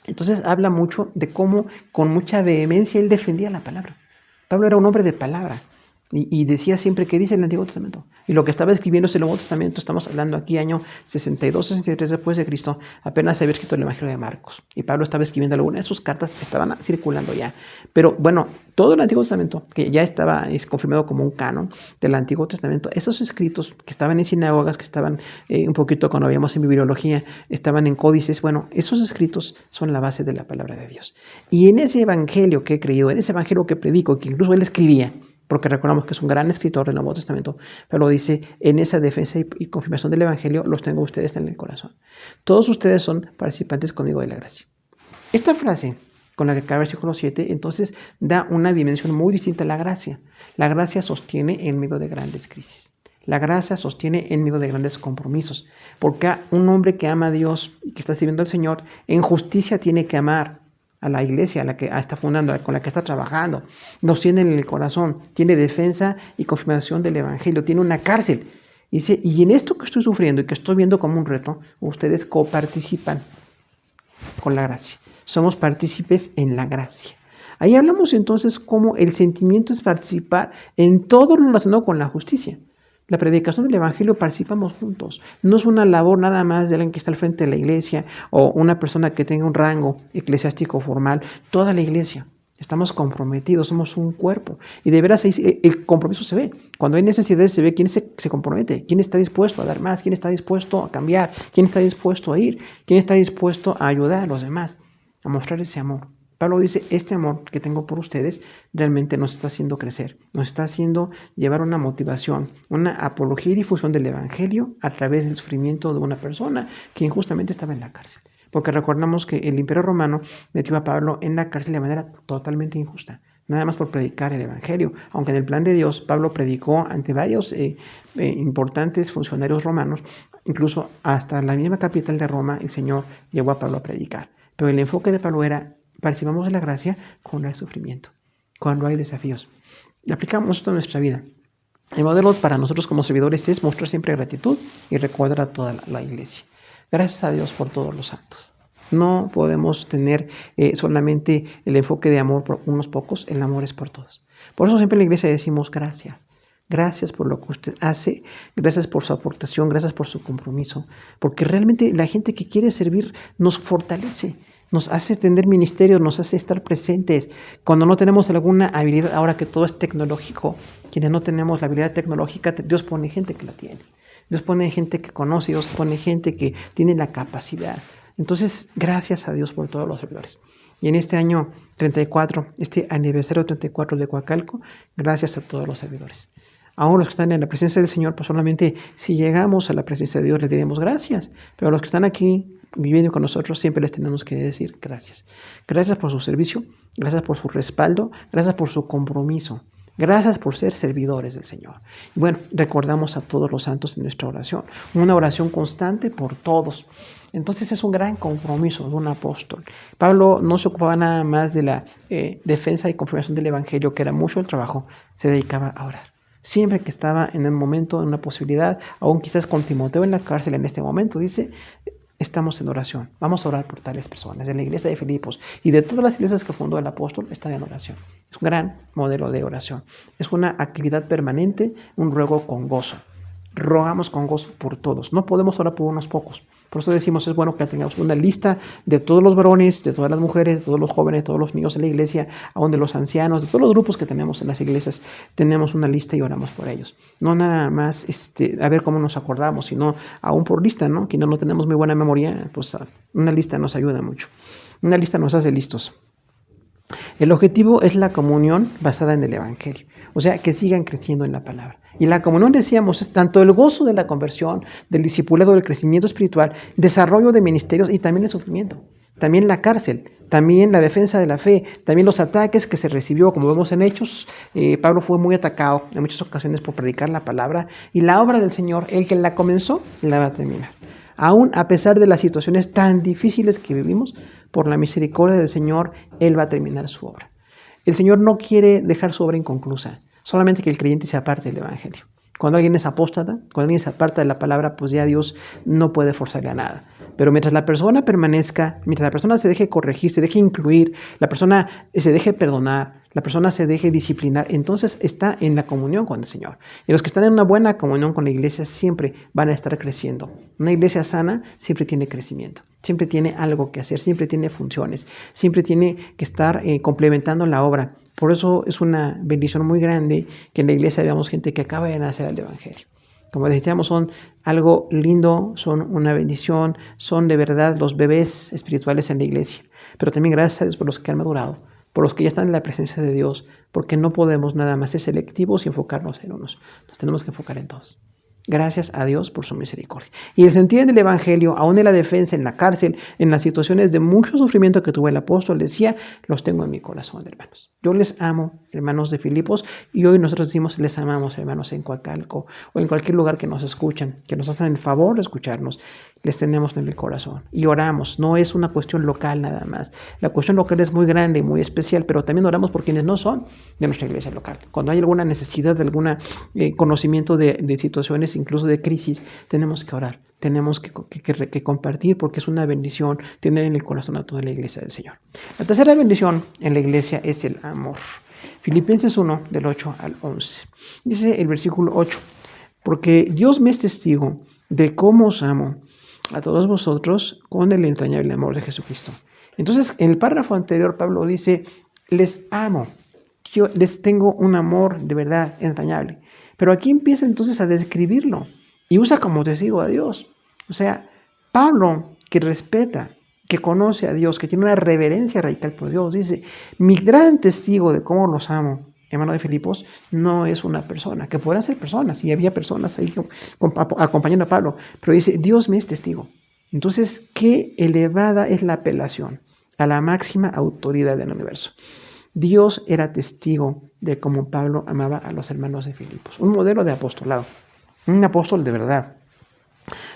entonces habla mucho de cómo con mucha vehemencia él defendía la palabra. Pablo era un hombre de palabra y decía siempre que dice el Antiguo Testamento. Y lo que estaba escribiendo es el Nuevo Testamento. Estamos hablando aquí año 62, 63 después de Cristo. Apenas se había escrito el Evangelio de Marcos. Y Pablo estaba escribiendo algunas de sus cartas que estaban circulando ya. Pero bueno, todo el Antiguo Testamento, que ya estaba confirmado como un canon del Antiguo Testamento, esos escritos que estaban en sinagogas, que estaban un poquito cuando habíamos en bibliología, estaban en códices, bueno, esos escritos son la base de la palabra de Dios. Y en ese Evangelio que he creído, en ese Evangelio que predico, que incluso él escribía, porque recordamos que es un gran escritor del Nuevo Testamento, pero dice, en esa defensa y confirmación del Evangelio los tengo ustedes en el corazón. Todos ustedes son participantes conmigo de la gracia. Esta frase, con la que acaba el versículo 7, entonces da una dimensión muy distinta a la gracia. La gracia sostiene en medio de grandes crisis. La gracia sostiene en medio de grandes compromisos, porque un hombre que ama a Dios y que está sirviendo al Señor, en justicia tiene que amar a la iglesia, a la que está fundando, con la que está trabajando. Nos tiene en el corazón, tiene defensa y confirmación del Evangelio, tiene una cárcel. Dice, y en esto que estoy sufriendo y que estoy viendo como un reto, ustedes coparticipan con la gracia. Somos partícipes en la gracia. Ahí hablamos entonces cómo el sentimiento es participar en todo lo relacionado con la justicia. La predicación del Evangelio participamos juntos. No es una labor nada más de alguien que está al frente de la iglesia o una persona que tenga un rango eclesiástico formal. Toda la iglesia. Estamos comprometidos, somos un cuerpo. Y de veras el compromiso se ve. Cuando hay necesidades se ve quién se compromete, quién está dispuesto a dar más, quién está dispuesto a cambiar, quién está dispuesto a ir, quién está dispuesto a ayudar a los demás, a mostrar ese amor. Pablo dice, este amor que tengo por ustedes realmente nos está haciendo crecer, nos está haciendo llevar una motivación, una apología y difusión del Evangelio a través del sufrimiento de una persona que injustamente estaba en la cárcel. Porque recordamos que el Imperio Romano metió a Pablo en la cárcel de manera totalmente injusta, nada más por predicar el Evangelio. Aunque en el plan de Dios Pablo predicó ante varios importantes funcionarios romanos, incluso hasta la misma capital de Roma el Señor llevó a Pablo a predicar. Pero el enfoque de Pablo era, participamos de la gracia cuando hay sufrimiento, cuando hay desafíos. Y aplicamos esto en nuestra vida. El modelo para nosotros como servidores es mostrar siempre gratitud y recordar a toda la iglesia. Gracias a Dios por todos los santos. No podemos tener solamente el enfoque de amor por unos pocos, el amor es por todos. Por eso siempre en la iglesia decimos gracias. Gracias por lo que usted hace, gracias por su aportación, gracias por su compromiso, porque realmente la gente que quiere servir nos fortalece, nos hace tener ministerios, nos hace estar presentes. Cuando no tenemos alguna habilidad, ahora que todo es tecnológico, quienes no tenemos la habilidad tecnológica, Dios pone gente que la tiene. Dios pone gente que conoce, Dios pone gente que tiene la capacidad. Entonces, gracias a Dios por todos los servidores. Y en este año 34, este aniversario 34 de Coacalco, gracias a todos los servidores. Aún los que están en la presencia del Señor, pues solamente si llegamos a la presencia de Dios les diremos gracias. Pero a los que están aquí viviendo con nosotros siempre les tenemos que decir gracias. Gracias por su servicio, gracias por su respaldo, gracias por su compromiso. Gracias por ser servidores del Señor. Y bueno, recordamos a todos los santos en nuestra oración. Una oración constante por todos. Entonces es un gran compromiso de un apóstol. Pablo no se ocupaba nada más de la defensa y confirmación del Evangelio, que era mucho el trabajo. Se dedicaba a orar. Siempre que estaba en un momento, en una posibilidad, aún quizás con Timoteo en la cárcel en este momento, dice, estamos en oración. Vamos a orar por tales personas. De la iglesia de Filipos y de todas las iglesias que fundó el apóstol, están en oración. Es un gran modelo de oración. Es una actividad permanente, un ruego con gozo. Rogamos con gozo por todos. No podemos orar por unos pocos. Por eso decimos, es bueno que tengamos una lista de todos los varones, de todas las mujeres, de todos los jóvenes, de todos los niños en la iglesia, aún de los ancianos, de todos los grupos que tenemos en las iglesias. Tenemos una lista y oramos por ellos. No nada más a ver cómo nos acordamos, sino aún por lista, ¿no? Que no tenemos muy buena memoria, pues una lista nos ayuda mucho. Una lista nos hace listos. El objetivo es la comunión basada en el Evangelio, o sea, que sigan creciendo en la palabra. Y la comunión, decíamos, es tanto el gozo de la conversión, del discipulado, del crecimiento espiritual, desarrollo de ministerios y también el sufrimiento, también la cárcel, también la defensa de la fe, también los ataques que se recibió, como vemos en Hechos. Pablo fue muy atacado en muchas ocasiones por predicar la palabra, y la obra del Señor, el que la comenzó, la va a terminar. Aún a pesar de las situaciones tan difíciles que vivimos, por la misericordia del Señor, Él va a terminar su obra. El Señor no quiere dejar su obra inconclusa, solamente que el creyente se aparte del Evangelio. Cuando alguien es apóstata, cuando alguien se aparta de la palabra, pues ya Dios no puede forzarle a nada. Pero mientras la persona permanezca, mientras la persona se deje corregir, se deje incluir, la persona se deje perdonar, la persona se deje disciplinar, entonces está en la comunión con el Señor. Y los que están en una buena comunión con la iglesia siempre van a estar creciendo. Una iglesia sana siempre tiene crecimiento, siempre tiene algo que hacer, siempre tiene funciones, siempre tiene que estar complementando la obra. Por eso es una bendición muy grande que en la iglesia veamos gente que acaba de nacer al Evangelio. Como decíamos, son algo lindo, son una bendición, son de verdad los bebés espirituales en la iglesia. Pero también gracias a Dios por los que han madurado, por los que ya están en la presencia de Dios, porque no podemos nada más ser selectivos y enfocarnos en unos. Nos tenemos que enfocar en todos. Gracias a Dios por su misericordia. Y el sentido del Evangelio, aún en la defensa, en la cárcel, en las situaciones de mucho sufrimiento que tuvo el apóstol, decía, los tengo en mi corazón, hermanos. Yo les amo, hermanos de Filipos, y hoy nosotros decimos, les amamos, hermanos, en Coacalco, o en cualquier lugar que nos escuchan, que nos hacen el favor de escucharnos, les tenemos en el corazón. Y oramos, no es una cuestión local nada más. La cuestión local es muy grande y muy especial, pero también oramos por quienes no son de nuestra iglesia local. Cuando hay alguna necesidad de algún conocimiento de situaciones, incluso de crisis, tenemos que orar, tenemos que compartir, porque es una bendición tener en el corazón a toda la iglesia del Señor. La tercera bendición en la iglesia es el amor. Filipenses 1, del 8 al 11. Dice el versículo 8, porque Dios me es testigo de cómo os amo a todos vosotros con el entrañable amor de Jesucristo. Entonces, en el párrafo anterior, Pablo dice, les amo, yo les tengo un amor de verdad entrañable. Pero aquí empieza entonces a describirlo y usa como testigo a Dios. O sea, Pablo, que respeta, que conoce a Dios, que tiene una reverencia radical por Dios, dice, mi gran testigo de cómo los amo, hermano de Filipos, no es una persona, que podrán ser personas, y había personas ahí acompañando a Pablo, pero dice, Dios me es testigo. Entonces, qué elevada es la apelación a la máxima autoridad del universo. Dios era testigo de cómo Pablo amaba a los hermanos de Filipos. Un modelo de apostolado, un apóstol de verdad.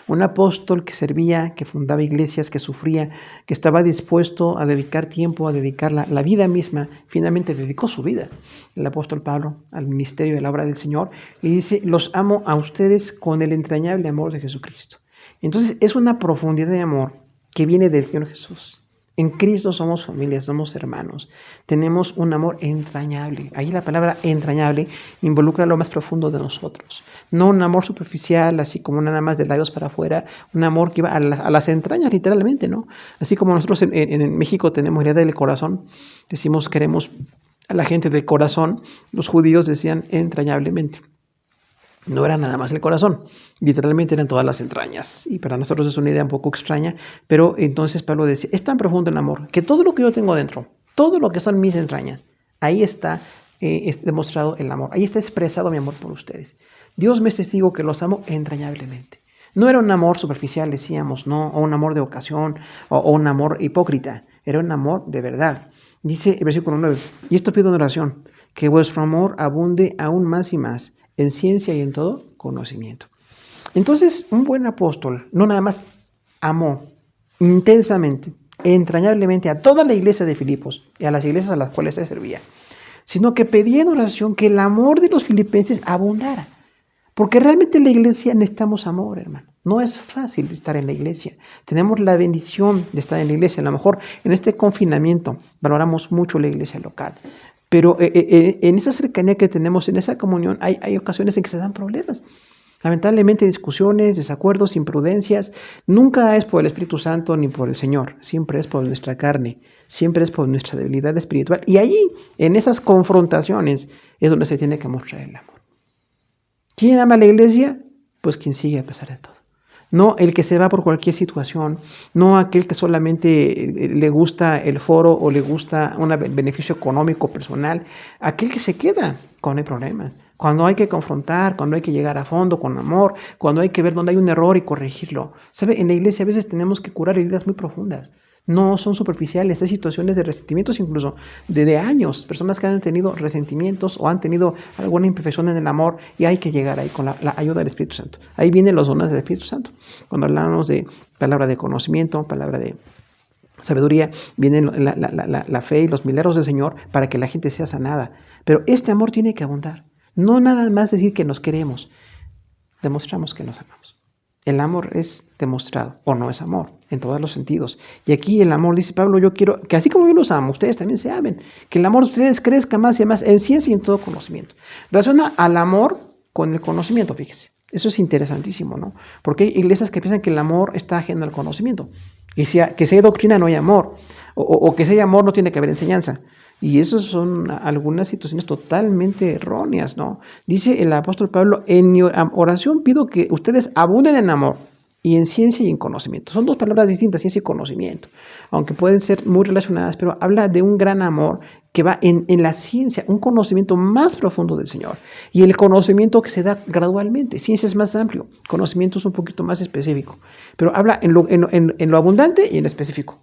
Un apóstol que servía, que fundaba iglesias, que sufría, que estaba dispuesto a dedicar tiempo, a dedicar la vida misma. Finalmente dedicó su vida, el apóstol Pablo, al ministerio de la obra del Señor. Y dice, los amo a ustedes con el entrañable amor de Jesucristo. Entonces es una profundidad de amor que viene del Señor Jesús. En Cristo somos familia, somos hermanos. Tenemos un amor entrañable. Ahí la palabra entrañable involucra lo más profundo de nosotros. No un amor superficial, así como nada más de labios para afuera. Un amor que va a las entrañas literalmente, ¿no? Así como nosotros en México tenemos la idea del corazón. Decimos queremos a la gente de corazón. Los judíos decían entrañablemente. No era nada más el corazón, literalmente eran todas las entrañas. Y para nosotros es una idea un poco extraña, pero entonces Pablo decía, es tan profundo el amor, que todo lo que yo tengo dentro, todo lo que son mis entrañas, ahí está demostrado el amor, ahí está expresado mi amor por ustedes. Dios me es testigo que los amo entrañablemente. No era un amor superficial, decíamos, no, o un amor de ocasión, o un amor hipócrita, era un amor de verdad. Dice el versículo 9, y esto pido en oración, que vuestro amor abunde aún más y más, en ciencia y en todo conocimiento. Entonces, un buen apóstol no nada más amó intensamente, entrañablemente a toda la iglesia de Filipos y a las iglesias a las cuales se servía, sino que pedía en oración que el amor de los filipenses abundara. Porque realmente en la iglesia necesitamos amor, hermano. No es fácil estar en la iglesia. Tenemos la bendición de estar en la iglesia. A lo mejor en este confinamiento valoramos mucho la iglesia local. Pero en esa cercanía que tenemos, en esa comunión, hay ocasiones en que se dan problemas. Lamentablemente discusiones, desacuerdos, imprudencias. Nunca es por el Espíritu Santo ni por el Señor. Siempre es por nuestra carne. Siempre es por nuestra debilidad espiritual. Y allí, en esas confrontaciones, es donde se tiene que mostrar el amor. ¿Quién ama a la iglesia? Pues quien sigue a pesar de todo. No el que se va por cualquier situación, no aquel que solamente le gusta el foro o le gusta un beneficio económico personal, aquel que se queda cuando hay problemas, cuando hay que confrontar, cuando hay que llegar a fondo con amor, cuando hay que ver dónde hay un error y corregirlo. ¿Sabe? En la iglesia a veces tenemos que curar heridas muy profundas. No son superficiales, hay situaciones de resentimientos incluso de años, personas que han tenido resentimientos o han tenido alguna imperfección en el amor y hay que llegar ahí con la ayuda del Espíritu Santo. Ahí vienen los dones del Espíritu Santo. Cuando hablamos de palabra de conocimiento, palabra de sabiduría, vienen la fe y los milagros del Señor para que la gente sea sanada. Pero este amor tiene que abundar. No nada más decir que nos queremos, demostramos que nos amamos. El amor es demostrado, o no es amor, en todos los sentidos. Y aquí el amor, dice Pablo, yo quiero que así como yo los amo, ustedes también se amen. Que el amor de ustedes crezca más y más en ciencia y en todo conocimiento. Relaciona al amor con el conocimiento, fíjese. Eso es interesantísimo, ¿no? Porque hay iglesias que piensan que el amor está ajeno al conocimiento. Que si hay doctrina no hay amor. O que si hay amor no tiene que haber enseñanza. Y esas son algunas situaciones totalmente erróneas, ¿no? Dice el apóstol Pablo, en mi oración pido que ustedes abunden en amor y en ciencia y en conocimiento. Son dos palabras distintas, ciencia y conocimiento, aunque pueden ser muy relacionadas, pero habla de un gran amor que va en la ciencia, un conocimiento más profundo del Señor. Y el conocimiento que se da gradualmente. Ciencia es más amplio, conocimiento es un poquito más específico, pero habla en lo abundante y en lo específico.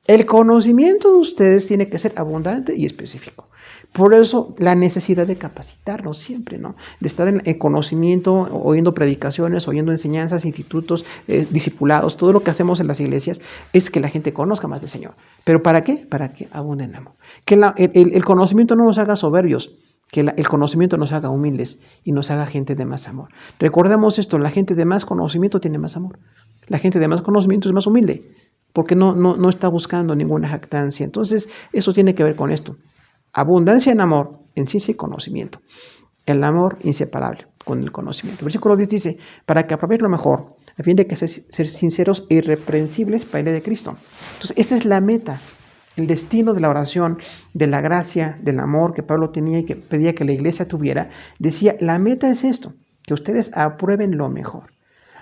El conocimiento de ustedes tiene que ser abundante y específico. Por eso la necesidad de capacitarnos siempre, ¿no? De estar en conocimiento, oyendo predicaciones, oyendo enseñanzas, institutos, discipulados. Todo lo que hacemos en las iglesias es que la gente conozca más del Señor. ¿Pero para qué? Para que abunden en amor. Que el conocimiento no nos haga soberbios. Que el conocimiento nos haga humildes y nos haga gente de más amor. Recordemos esto, la gente de más conocimiento tiene más amor. La gente de más conocimiento es más humilde. Porque no está buscando ninguna jactancia. Entonces, eso tiene que ver con esto. Abundancia en amor, en ciencia y conocimiento. El amor inseparable con el conocimiento. Versículo 10 dice, para que aprovechen lo mejor, a fin de que ser sinceros e irreprensibles para el día de Cristo. Entonces, esta es la meta, el destino de la oración, de la gracia, del amor que Pablo tenía y que pedía que la iglesia tuviera. Decía, la meta es esto, que ustedes aprueben lo mejor.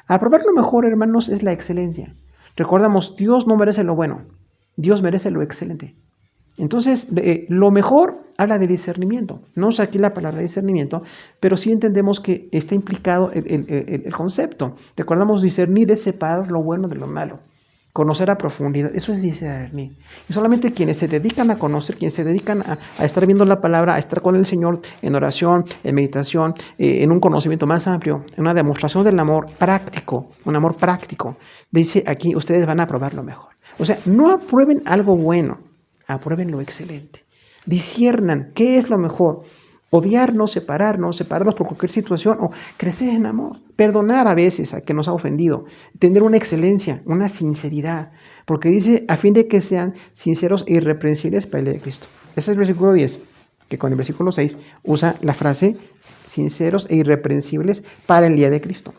Aprobar lo mejor, hermanos, es la excelencia. Recordamos, Dios no merece lo bueno, Dios merece lo excelente. Entonces, lo mejor habla de discernimiento. No usa aquí la palabra discernimiento, pero sí entendemos que está implicado el concepto. Recordamos, discernir es separar lo bueno de lo malo. Conocer a profundidad, eso es discernir. Y solamente quienes se dedican a conocer, quienes se dedican a estar viendo la palabra, a estar con el Señor en oración, en meditación, en un conocimiento más amplio, en una demostración del amor práctico, un amor práctico, dice aquí, ustedes van a aprobar lo mejor. O sea, no aprueben algo bueno, aprueben lo excelente. Disciernan qué es lo mejor. odiarnos, separarnos por cualquier situación o crecer en amor, perdonar a veces a quien nos ha ofendido, tener una excelencia, una sinceridad, porque dice a fin de que sean sinceros e irreprensibles para el día de Cristo. Ese es el versículo 10, que con el versículo 6 usa la frase sinceros e irreprensibles para el día de Cristo.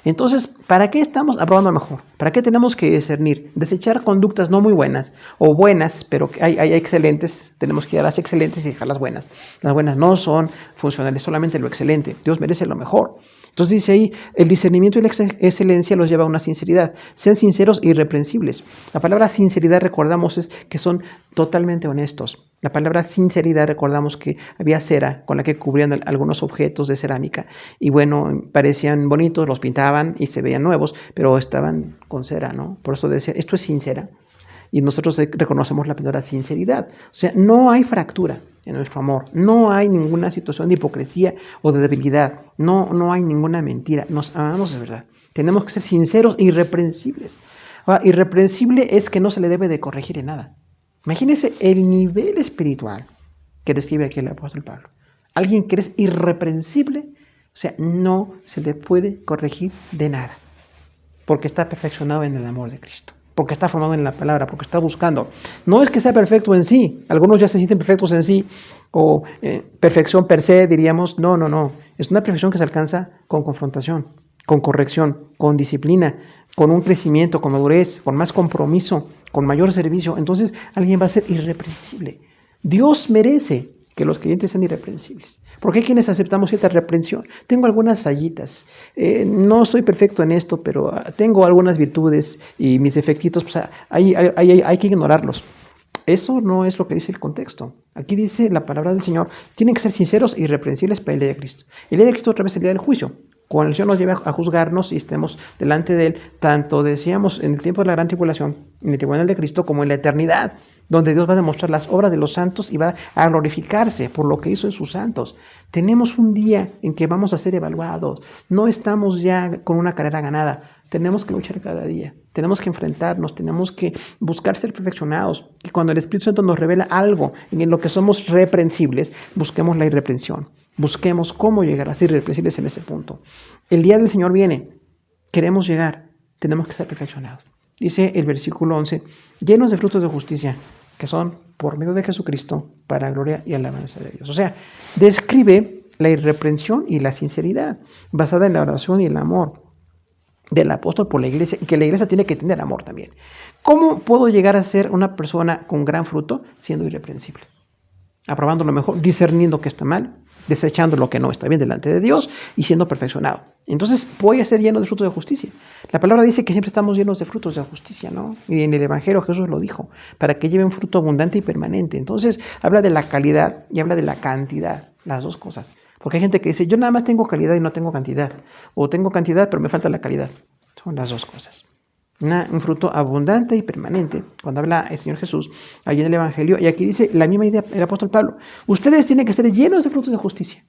Entonces, ¿para qué estamos aprobando mejor? ¿Para qué tenemos que discernir? Desechar conductas no muy buenas o buenas, pero que hay excelentes. Tenemos que ir a las excelentes y dejar las buenas. Las buenas no son funcionales, solamente lo excelente. Dios merece lo mejor. Entonces dice ahí, el discernimiento y la excelencia los lleva a una sinceridad. Sean sinceros e irreprensibles. La palabra sinceridad, recordamos, es que son totalmente honestos. La palabra sinceridad, recordamos que había cera con la que cubrían algunos objetos de cerámica. Y bueno, parecían bonitos, los pintaban y se veían nuevos, pero estaban con cera, ¿no? Por eso decía, esto es sincera. Y nosotros reconocemos la palabra sinceridad. O sea, no hay fractura en nuestro amor. No hay ninguna situación de hipocresía o de debilidad. No hay ninguna mentira. Nos amamos de verdad. Tenemos que ser sinceros e irreprensibles. Ahora, irreprensible es que no se le debe de corregir en nada. Imagínense el nivel espiritual que describe aquí el apóstol Pablo. Alguien que es irreprensible, o sea, no se le puede corregir de nada. Porque está perfeccionado en el amor de Cristo. Porque está formado en la palabra, porque está buscando. No es que sea perfecto en sí. Algunos ya se sienten perfectos en sí, o perfección per se, diríamos. No. Es una perfección que se alcanza con confrontación, con corrección, con disciplina, con un crecimiento, con madurez, con más compromiso, con mayor servicio. Entonces alguien va a ser irreprensible. Dios merece que los creyentes sean irreprensibles. Porque hay quienes aceptamos cierta reprensión. Tengo algunas fallitas. No soy perfecto en esto, pero tengo algunas virtudes y mis defectitos, pues, hay que ignorarlos. Eso no es lo que dice el contexto. Aquí dice la palabra del Señor, tienen que ser sinceros e irreprensibles para el día de Cristo. El día de Cristo otra vez el día del juicio. Cuando el Señor nos lleve a juzgarnos y estemos delante de Él, tanto decíamos en el tiempo de la gran tribulación, en el tribunal de Cristo, como en la eternidad, donde Dios va a demostrar las obras de los santos y va a glorificarse por lo que hizo en sus santos. Tenemos un día en que vamos a ser evaluados. No estamos ya con una carrera ganada. Tenemos que luchar cada día. Tenemos que enfrentarnos. Tenemos que buscar ser perfeccionados. Y cuando el Espíritu Santo nos revela algo en lo que somos reprensibles, busquemos la irreprensión. Busquemos cómo llegar a ser irreprensibles en ese punto. El día del Señor viene. Queremos llegar. Tenemos que ser perfeccionados. Dice el versículo 11, llenos de frutos de justicia, que son por medio de Jesucristo, para gloria y alabanza de Dios. O sea, describe la irreprensión y la sinceridad, basada en la oración y el amor del apóstol por la iglesia, y que la iglesia tiene que tener amor también. ¿Cómo puedo llegar a ser una persona con gran fruto siendo irreprensible? Aprobando lo mejor, discerniendo que está mal, desechando lo que no está bien delante de Dios y siendo perfeccionado. Entonces voy a ser lleno de frutos de justicia. La palabra dice que siempre estamos llenos de frutos de justicia, ¿no? Y en el Evangelio Jesús lo dijo, para que lleven fruto abundante y permanente. Entonces habla de la calidad y habla de la cantidad, las dos cosas. Porque hay gente que dice, yo nada más tengo calidad y no tengo cantidad. O tengo cantidad pero me falta la calidad. Son las dos cosas. Un fruto abundante y permanente. Cuando habla el Señor Jesús, ahí en el Evangelio, y aquí dice la misma idea el apóstol Pablo, ustedes tienen que estar llenos de frutos de justicia.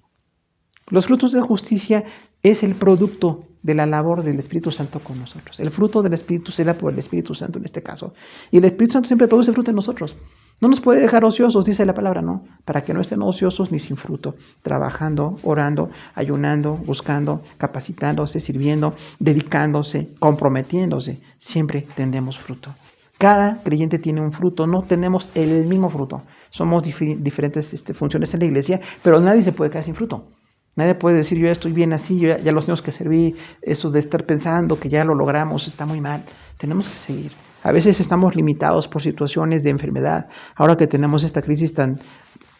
Los frutos de justicia es el producto de la labor del Espíritu Santo con nosotros. El fruto del Espíritu se da por el Espíritu Santo en este caso. Y el Espíritu Santo siempre produce fruto en nosotros. No nos puede dejar ociosos, dice la palabra, ¿no? Para que no estén ociosos ni sin fruto. Trabajando, orando, ayunando, buscando, capacitándose, sirviendo, dedicándose, comprometiéndose. Siempre tendremos fruto. Cada creyente tiene un fruto, no tenemos el mismo fruto. Somos diferentes funciones en la iglesia, pero nadie se puede quedar sin fruto. Nadie puede decir, yo ya estoy bien así, yo ya los años que serví, eso de estar pensando que ya lo logramos, está muy mal. Tenemos que seguir. A veces estamos limitados por situaciones de enfermedad. Ahora que tenemos esta crisis tan,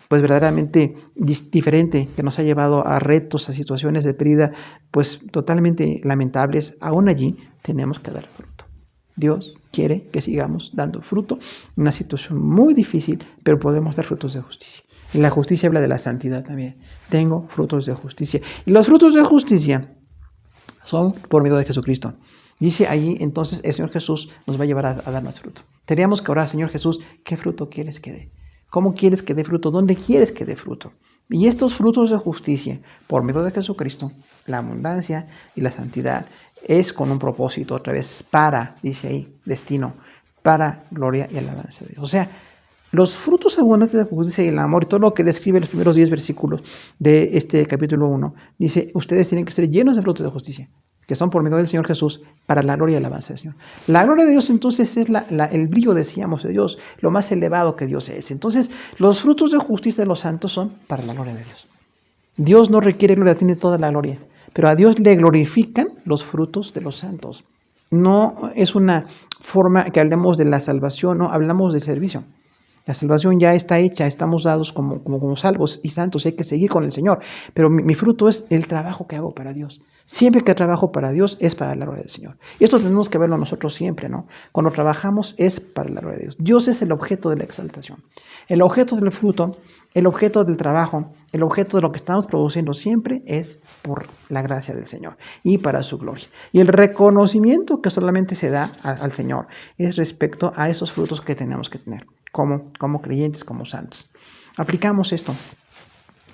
pues verdaderamente diferente, que nos ha llevado a retos, a situaciones de pérdida, pues totalmente lamentables, aún allí tenemos que dar fruto. Dios quiere que sigamos dando fruto. Una situación muy difícil, pero podemos dar frutos de justicia. Y la justicia habla de la santidad también. Tengo frutos de justicia. Y los frutos de justicia son por medio de Jesucristo. Dice allí, entonces, el Señor Jesús nos va a llevar a dar más fruto. Tendríamos que orar, Señor Jesús, ¿qué fruto quieres que dé? ¿Cómo quieres que dé fruto? ¿Dónde quieres que dé fruto? Y estos frutos de justicia, por medio de Jesucristo, la abundancia y la santidad, es con un propósito, otra vez, para, dice ahí, destino, para gloria y alabanza de Dios. O sea, Los frutos abundantes de la justicia y el amor, y todo lo que describe los primeros 10 versículos de este capítulo 1, dice, ustedes tienen que ser llenos de frutos de justicia, que son por medio del Señor Jesús, para la gloria y la alabanza del Señor. La gloria de Dios entonces es el brillo, decíamos, de Dios, lo más elevado que Dios es. Entonces, los frutos de justicia de los santos son para la gloria de Dios. Dios no requiere gloria, tiene toda la gloria, pero a Dios le glorifican los frutos de los santos. No es una forma que hablemos de la salvación, no, hablamos del servicio. La salvación ya está hecha, estamos dados como salvos y santos, hay que seguir con el Señor. Pero mi fruto es el trabajo que hago para Dios. Siempre que trabajo para Dios es para la gloria del Señor. Y esto tenemos que verlo nosotros siempre, ¿no? Cuando trabajamos es para la gloria de Dios. Dios es el objeto de la exaltación. El objeto del fruto, el objeto del trabajo, el objeto de lo que estamos produciendo siempre es por la gracia del Señor y para su gloria. Y el reconocimiento que solamente se da al Señor es respecto a esos frutos que tenemos que tener como creyentes, como santos. Aplicamos esto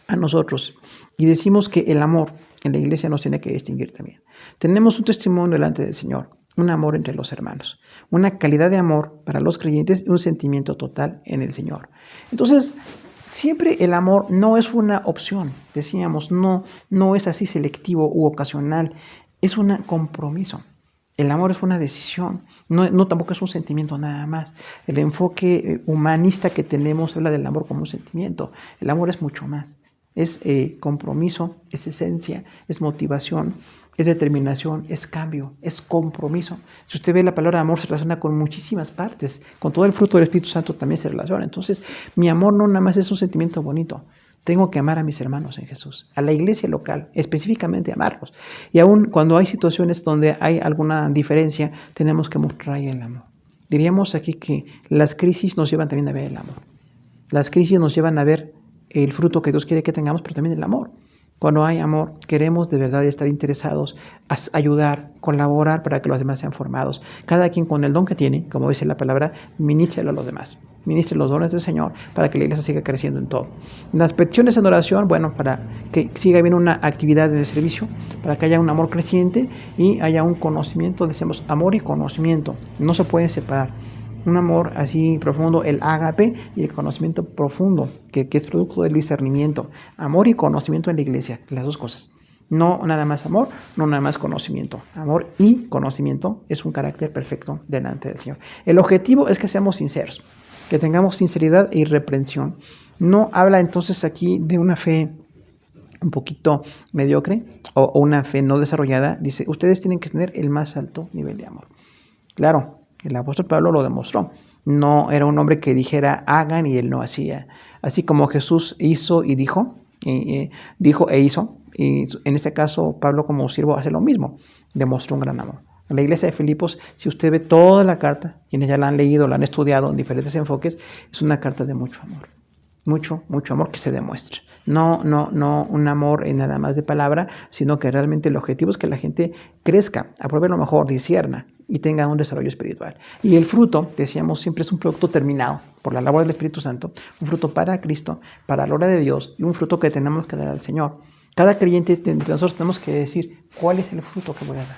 a nosotros y decimos que el amor en la iglesia nos tiene que distinguir también. Tenemos un testimonio delante del Señor, un amor entre los hermanos, una calidad de amor para los creyentes y un sentimiento total en el Señor. Entonces, siempre el amor no es una opción, decíamos, no es así selectivo u ocasional, es un compromiso. El amor es una decisión, no tampoco es un sentimiento nada más. El enfoque humanista que tenemos habla del amor como un sentimiento. El amor es mucho más. Es compromiso, es esencia, es motivación, es determinación, es cambio, es compromiso. Si usted ve, la palabra amor se relaciona con muchísimas partes. Con todo el fruto del Espíritu Santo también se relaciona. Entonces, mi amor no nada más es un sentimiento bonito. Tengo que amar a mis hermanos en Jesús, a la iglesia local, específicamente amarlos. Y aún cuando hay situaciones donde hay alguna diferencia, tenemos que mostrar ahí el amor. Diríamos aquí que las crisis nos llevan también a ver el amor. Las crisis nos llevan a ver el fruto que Dios quiere que tengamos, pero también el amor. Cuando hay amor, queremos de verdad estar interesados, ayudar, colaborar para que los demás sean formados. Cada quien con el don que tiene, como dice la palabra, ministrelo a los demás. Ministre los dones del Señor para que la iglesia siga creciendo en todo. Las peticiones en oración, bueno, para que siga habiendo una actividad de servicio, para que haya un amor creciente y haya un conocimiento, decimos amor y conocimiento, no se pueden separar. Un amor así profundo, el ágape, y el conocimiento profundo, que es producto del discernimiento. Amor y conocimiento en la iglesia, las dos cosas. No nada más amor, no nada más conocimiento. Amor y conocimiento es un carácter perfecto delante del Señor. El objetivo es que seamos sinceros, que tengamos sinceridad e irreprensión. No habla entonces aquí de una fe un poquito mediocre o una fe no desarrollada. Dice, ustedes tienen que tener el más alto nivel de amor. Claro. El apóstol Pablo lo demostró. No era un hombre que dijera hagan y él no hacía. Así como Jesús hizo y dijo e hizo. Y en este caso Pablo como siervo hace lo mismo. Demostró un gran amor. En la iglesia de Filipos, si usted ve toda la carta, quienes ya la han leído, la han estudiado en diferentes enfoques, es una carta de mucho amor. Mucho amor que se demuestra. No un amor nada más de palabra, sino que realmente el objetivo es que la gente crezca, apruebe lo mejor, discierna y tenga un desarrollo espiritual. Y el fruto, decíamos, siempre es un producto terminado por la labor del Espíritu Santo, un fruto para Cristo, para la gloria de Dios y un fruto que tenemos que dar al Señor. Cada creyente entre nosotros tenemos que decir, ¿cuál es el fruto que voy a dar?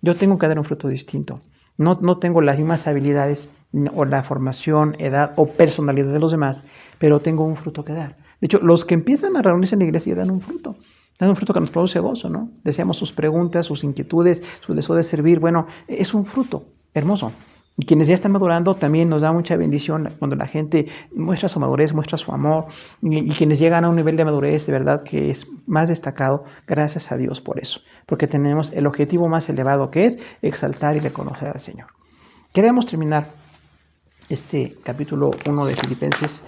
Yo tengo que dar un fruto distinto. No tengo las mismas habilidades o la formación, edad o personalidad de los demás, pero tengo un fruto que dar. De hecho, los que empiezan a reunirse en la iglesia dan un fruto que nos produce gozo, ¿no? Decíamos sus preguntas, sus inquietudes, su deseo de servir. Bueno, es un fruto hermoso. Y quienes ya están madurando también nos da mucha bendición cuando la gente muestra su madurez, muestra su amor. Y quienes llegan a un nivel de madurez de verdad que es más destacado, gracias a Dios por eso. Porque tenemos el objetivo más elevado que es exaltar y reconocer al Señor. Queremos terminar este capítulo 1 de Filipenses,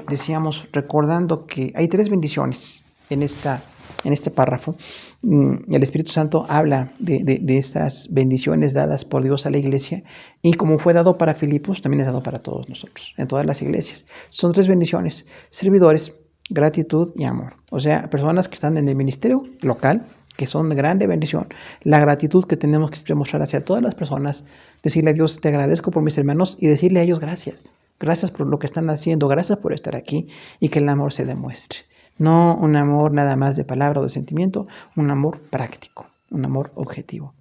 decíamos, recordando que hay 3 bendiciones en este párrafo. El Espíritu Santo habla de estas bendiciones dadas por Dios a la iglesia, y como fue dado para Filipos, también es dado para todos nosotros, en todas las iglesias. Son 3 bendiciones: servidores, gratitud y amor. O sea, personas que están en el ministerio local, que son de grande bendición. La gratitud que tenemos que demostrar hacia todas las personas, decirle a Dios, te agradezco por mis hermanos, y decirle a ellos gracias. Gracias por lo que están haciendo, gracias por estar aquí, y que el amor se demuestre. No un amor nada más de palabra o de sentimiento, un amor práctico, un amor objetivo.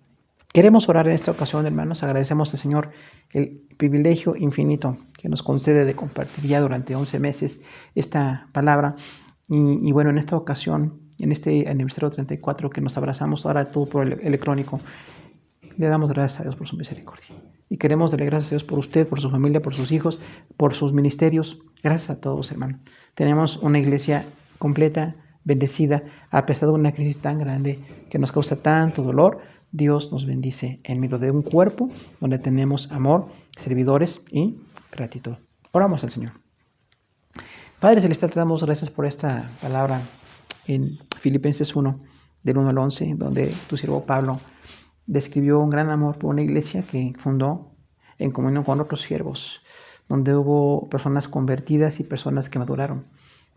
Queremos orar en esta ocasión, hermanos. Agradecemos al Señor el privilegio infinito que nos concede de compartir ya durante 11 meses esta palabra. Y bueno, en esta ocasión, en este aniversario 34 que nos abrazamos ahora todo por el electrónico, le damos gracias a Dios por su misericordia. Y queremos darle gracias a Dios por usted, por su familia, por sus hijos, por sus ministerios. Gracias a todos, hermano. Tenemos una iglesia completa, bendecida, a pesar de una crisis tan grande que nos causa tanto dolor. Dios nos bendice en medio de un cuerpo donde tenemos amor, servidores y gratitud. Oramos al Señor. Padre Celestial, te damos gracias por esta palabra en Filipenses 1, del 1 al 11, donde tu siervo Pablo describió un gran amor por una iglesia que fundó en comunión con otros siervos, donde hubo personas convertidas y personas que maduraron,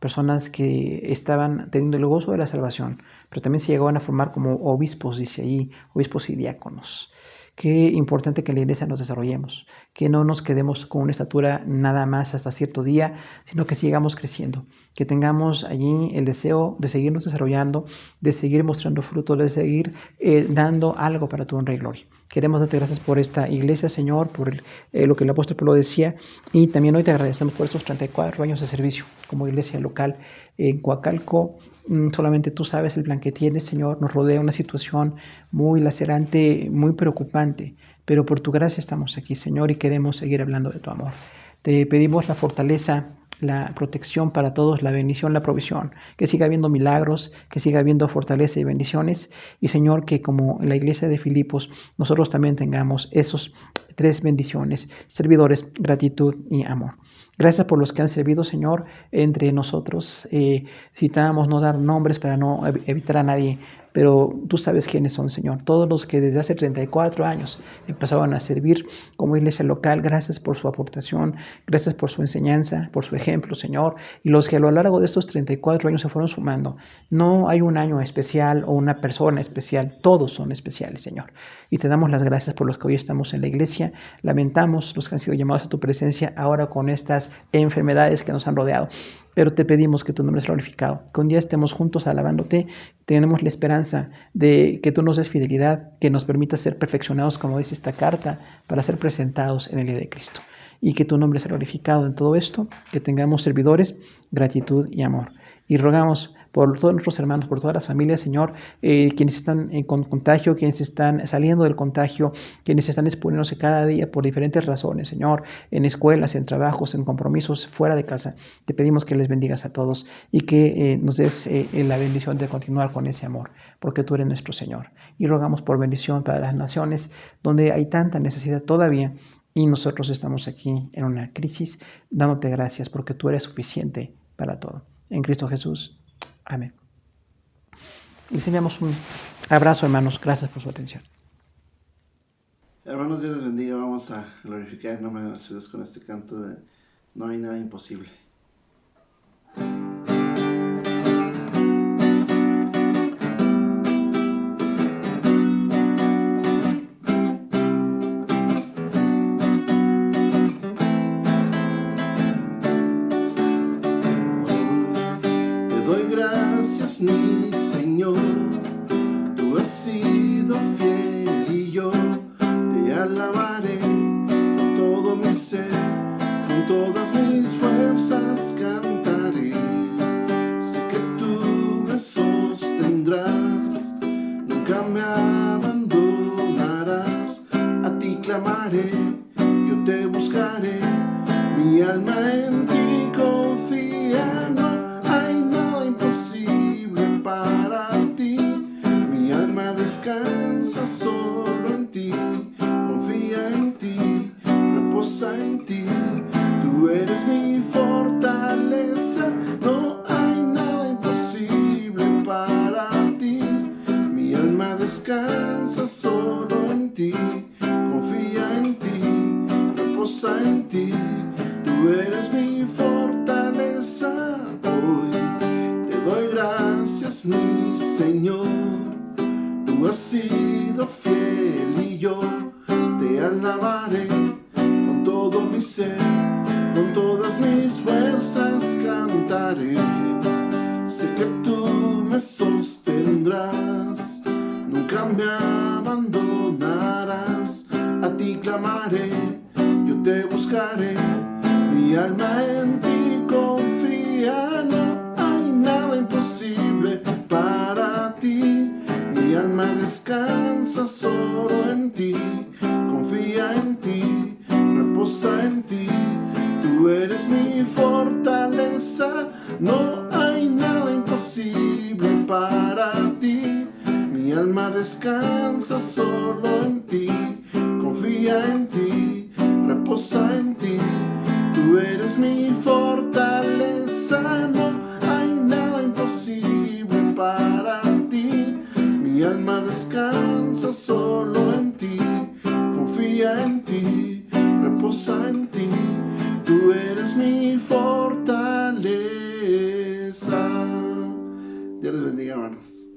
personas que estaban teniendo el gozo de la salvación, pero también se llegaban a formar como obispos, dice allí, obispos y diáconos. Qué importante que en la iglesia nos desarrollemos, que no nos quedemos con una estatura nada más hasta cierto día, sino que sigamos creciendo, que tengamos allí el deseo de seguirnos desarrollando, de seguir mostrando fruto, de seguir dando algo para tu honra y gloria. Queremos darte gracias por esta iglesia, Señor, por lo que el apóstol Pablo decía, y también hoy te agradecemos por estos 34 años de servicio como iglesia local en Coacalco. Solamente tú sabes el plan que tienes, Señor. Nos rodea una situación muy lacerante, muy preocupante, pero por tu gracia estamos aquí, Señor, y queremos seguir hablando de tu amor. Te pedimos la fortaleza, la protección para todos, la bendición, la provisión, que siga habiendo milagros, que siga habiendo fortaleza y bendiciones, y Señor, que como en la iglesia de Filipos, nosotros también tengamos esos 3 bendiciones: servidores, gratitud y amor. Gracias por los que han servido, Señor, entre nosotros. Citábamos no dar nombres para no evitar a nadie, pero tú sabes quiénes son, Señor. Todos los que desde hace 34 años empezaban a servir como iglesia local, gracias por su aportación, gracias por su enseñanza, por su ejemplo, Señor. Y los que a lo largo de estos 34 años se fueron sumando. No hay un año especial o una persona especial, todos son especiales, Señor. Y te damos las gracias por los que hoy estamos en la iglesia. Lamentamos los que han sido llamados a tu presencia ahora con estas enfermedades que nos han rodeado. Pero te pedimos que tu nombre sea glorificado, que un día estemos juntos alabándote. Tenemos la esperanza de que tú nos des fidelidad, que nos permita ser perfeccionados, como dice esta carta, para ser presentados en el día de Cristo. Y que tu nombre sea glorificado en todo esto, que tengamos servidores, gratitud y amor. Y rogamos por todos nuestros hermanos, por todas las familias, Señor, quienes están con contagio, quienes están saliendo del contagio, quienes están exponiéndose cada día por diferentes razones, Señor, en escuelas, en trabajos, en compromisos, fuera de casa. Te pedimos que les bendigas a todos y que nos des la bendición de continuar con ese amor, porque tú eres nuestro Señor. Y rogamos por bendición para las naciones donde hay tanta necesidad todavía, y nosotros estamos aquí en una crisis, dándote gracias porque tú eres suficiente para todo. En Cristo Jesús. Amén. Les enviamos un abrazo, hermanos. Gracias por su atención. Hermanos, Dios les bendiga. Vamos a glorificar el nombre de nuestro Dios con este canto de No hay nada imposible. Gracias, mi Señor, tú has sido fiel y yo te alabaré con todo mi ser, con todas mis fuerzas cantaré. Sé que tú me sostendrás, nunca me abandonarás. A ti clamaré, yo te buscaré, mi alma en ti confía. No hay nada imposible para ti, mi alma descansa solo en ti, confía en ti, reposa en ti, tú eres mi fortaleza. No hay nada imposible para ti, mi alma descansa solo en ti, confía en ti, reposa en ti, tú eres mi fortaleza. Hoy te doy gracias, mi Señor, tú has sido fiel y yo te alabaré con todo mi ser, con todas mis fuerzas cantaré. Sé que tú me sostendrás, nunca me abandonarás. amaré, yo te buscaré, mi alma en ti confía, no hay nada imposible para ti, mi alma descansa solo en ti, confía en ti, reposa en ti, tú eres mi fortaleza, no hay nada imposible para ti, mi alma descansa solo en ti, confía en ti, reposa en ti, tú eres mi fortaleza, no hay nada imposible para ti, mi alma descansa solo en ti, confía en ti, reposa en ti, tú eres mi fortaleza. Dios les bendiga, hermanos.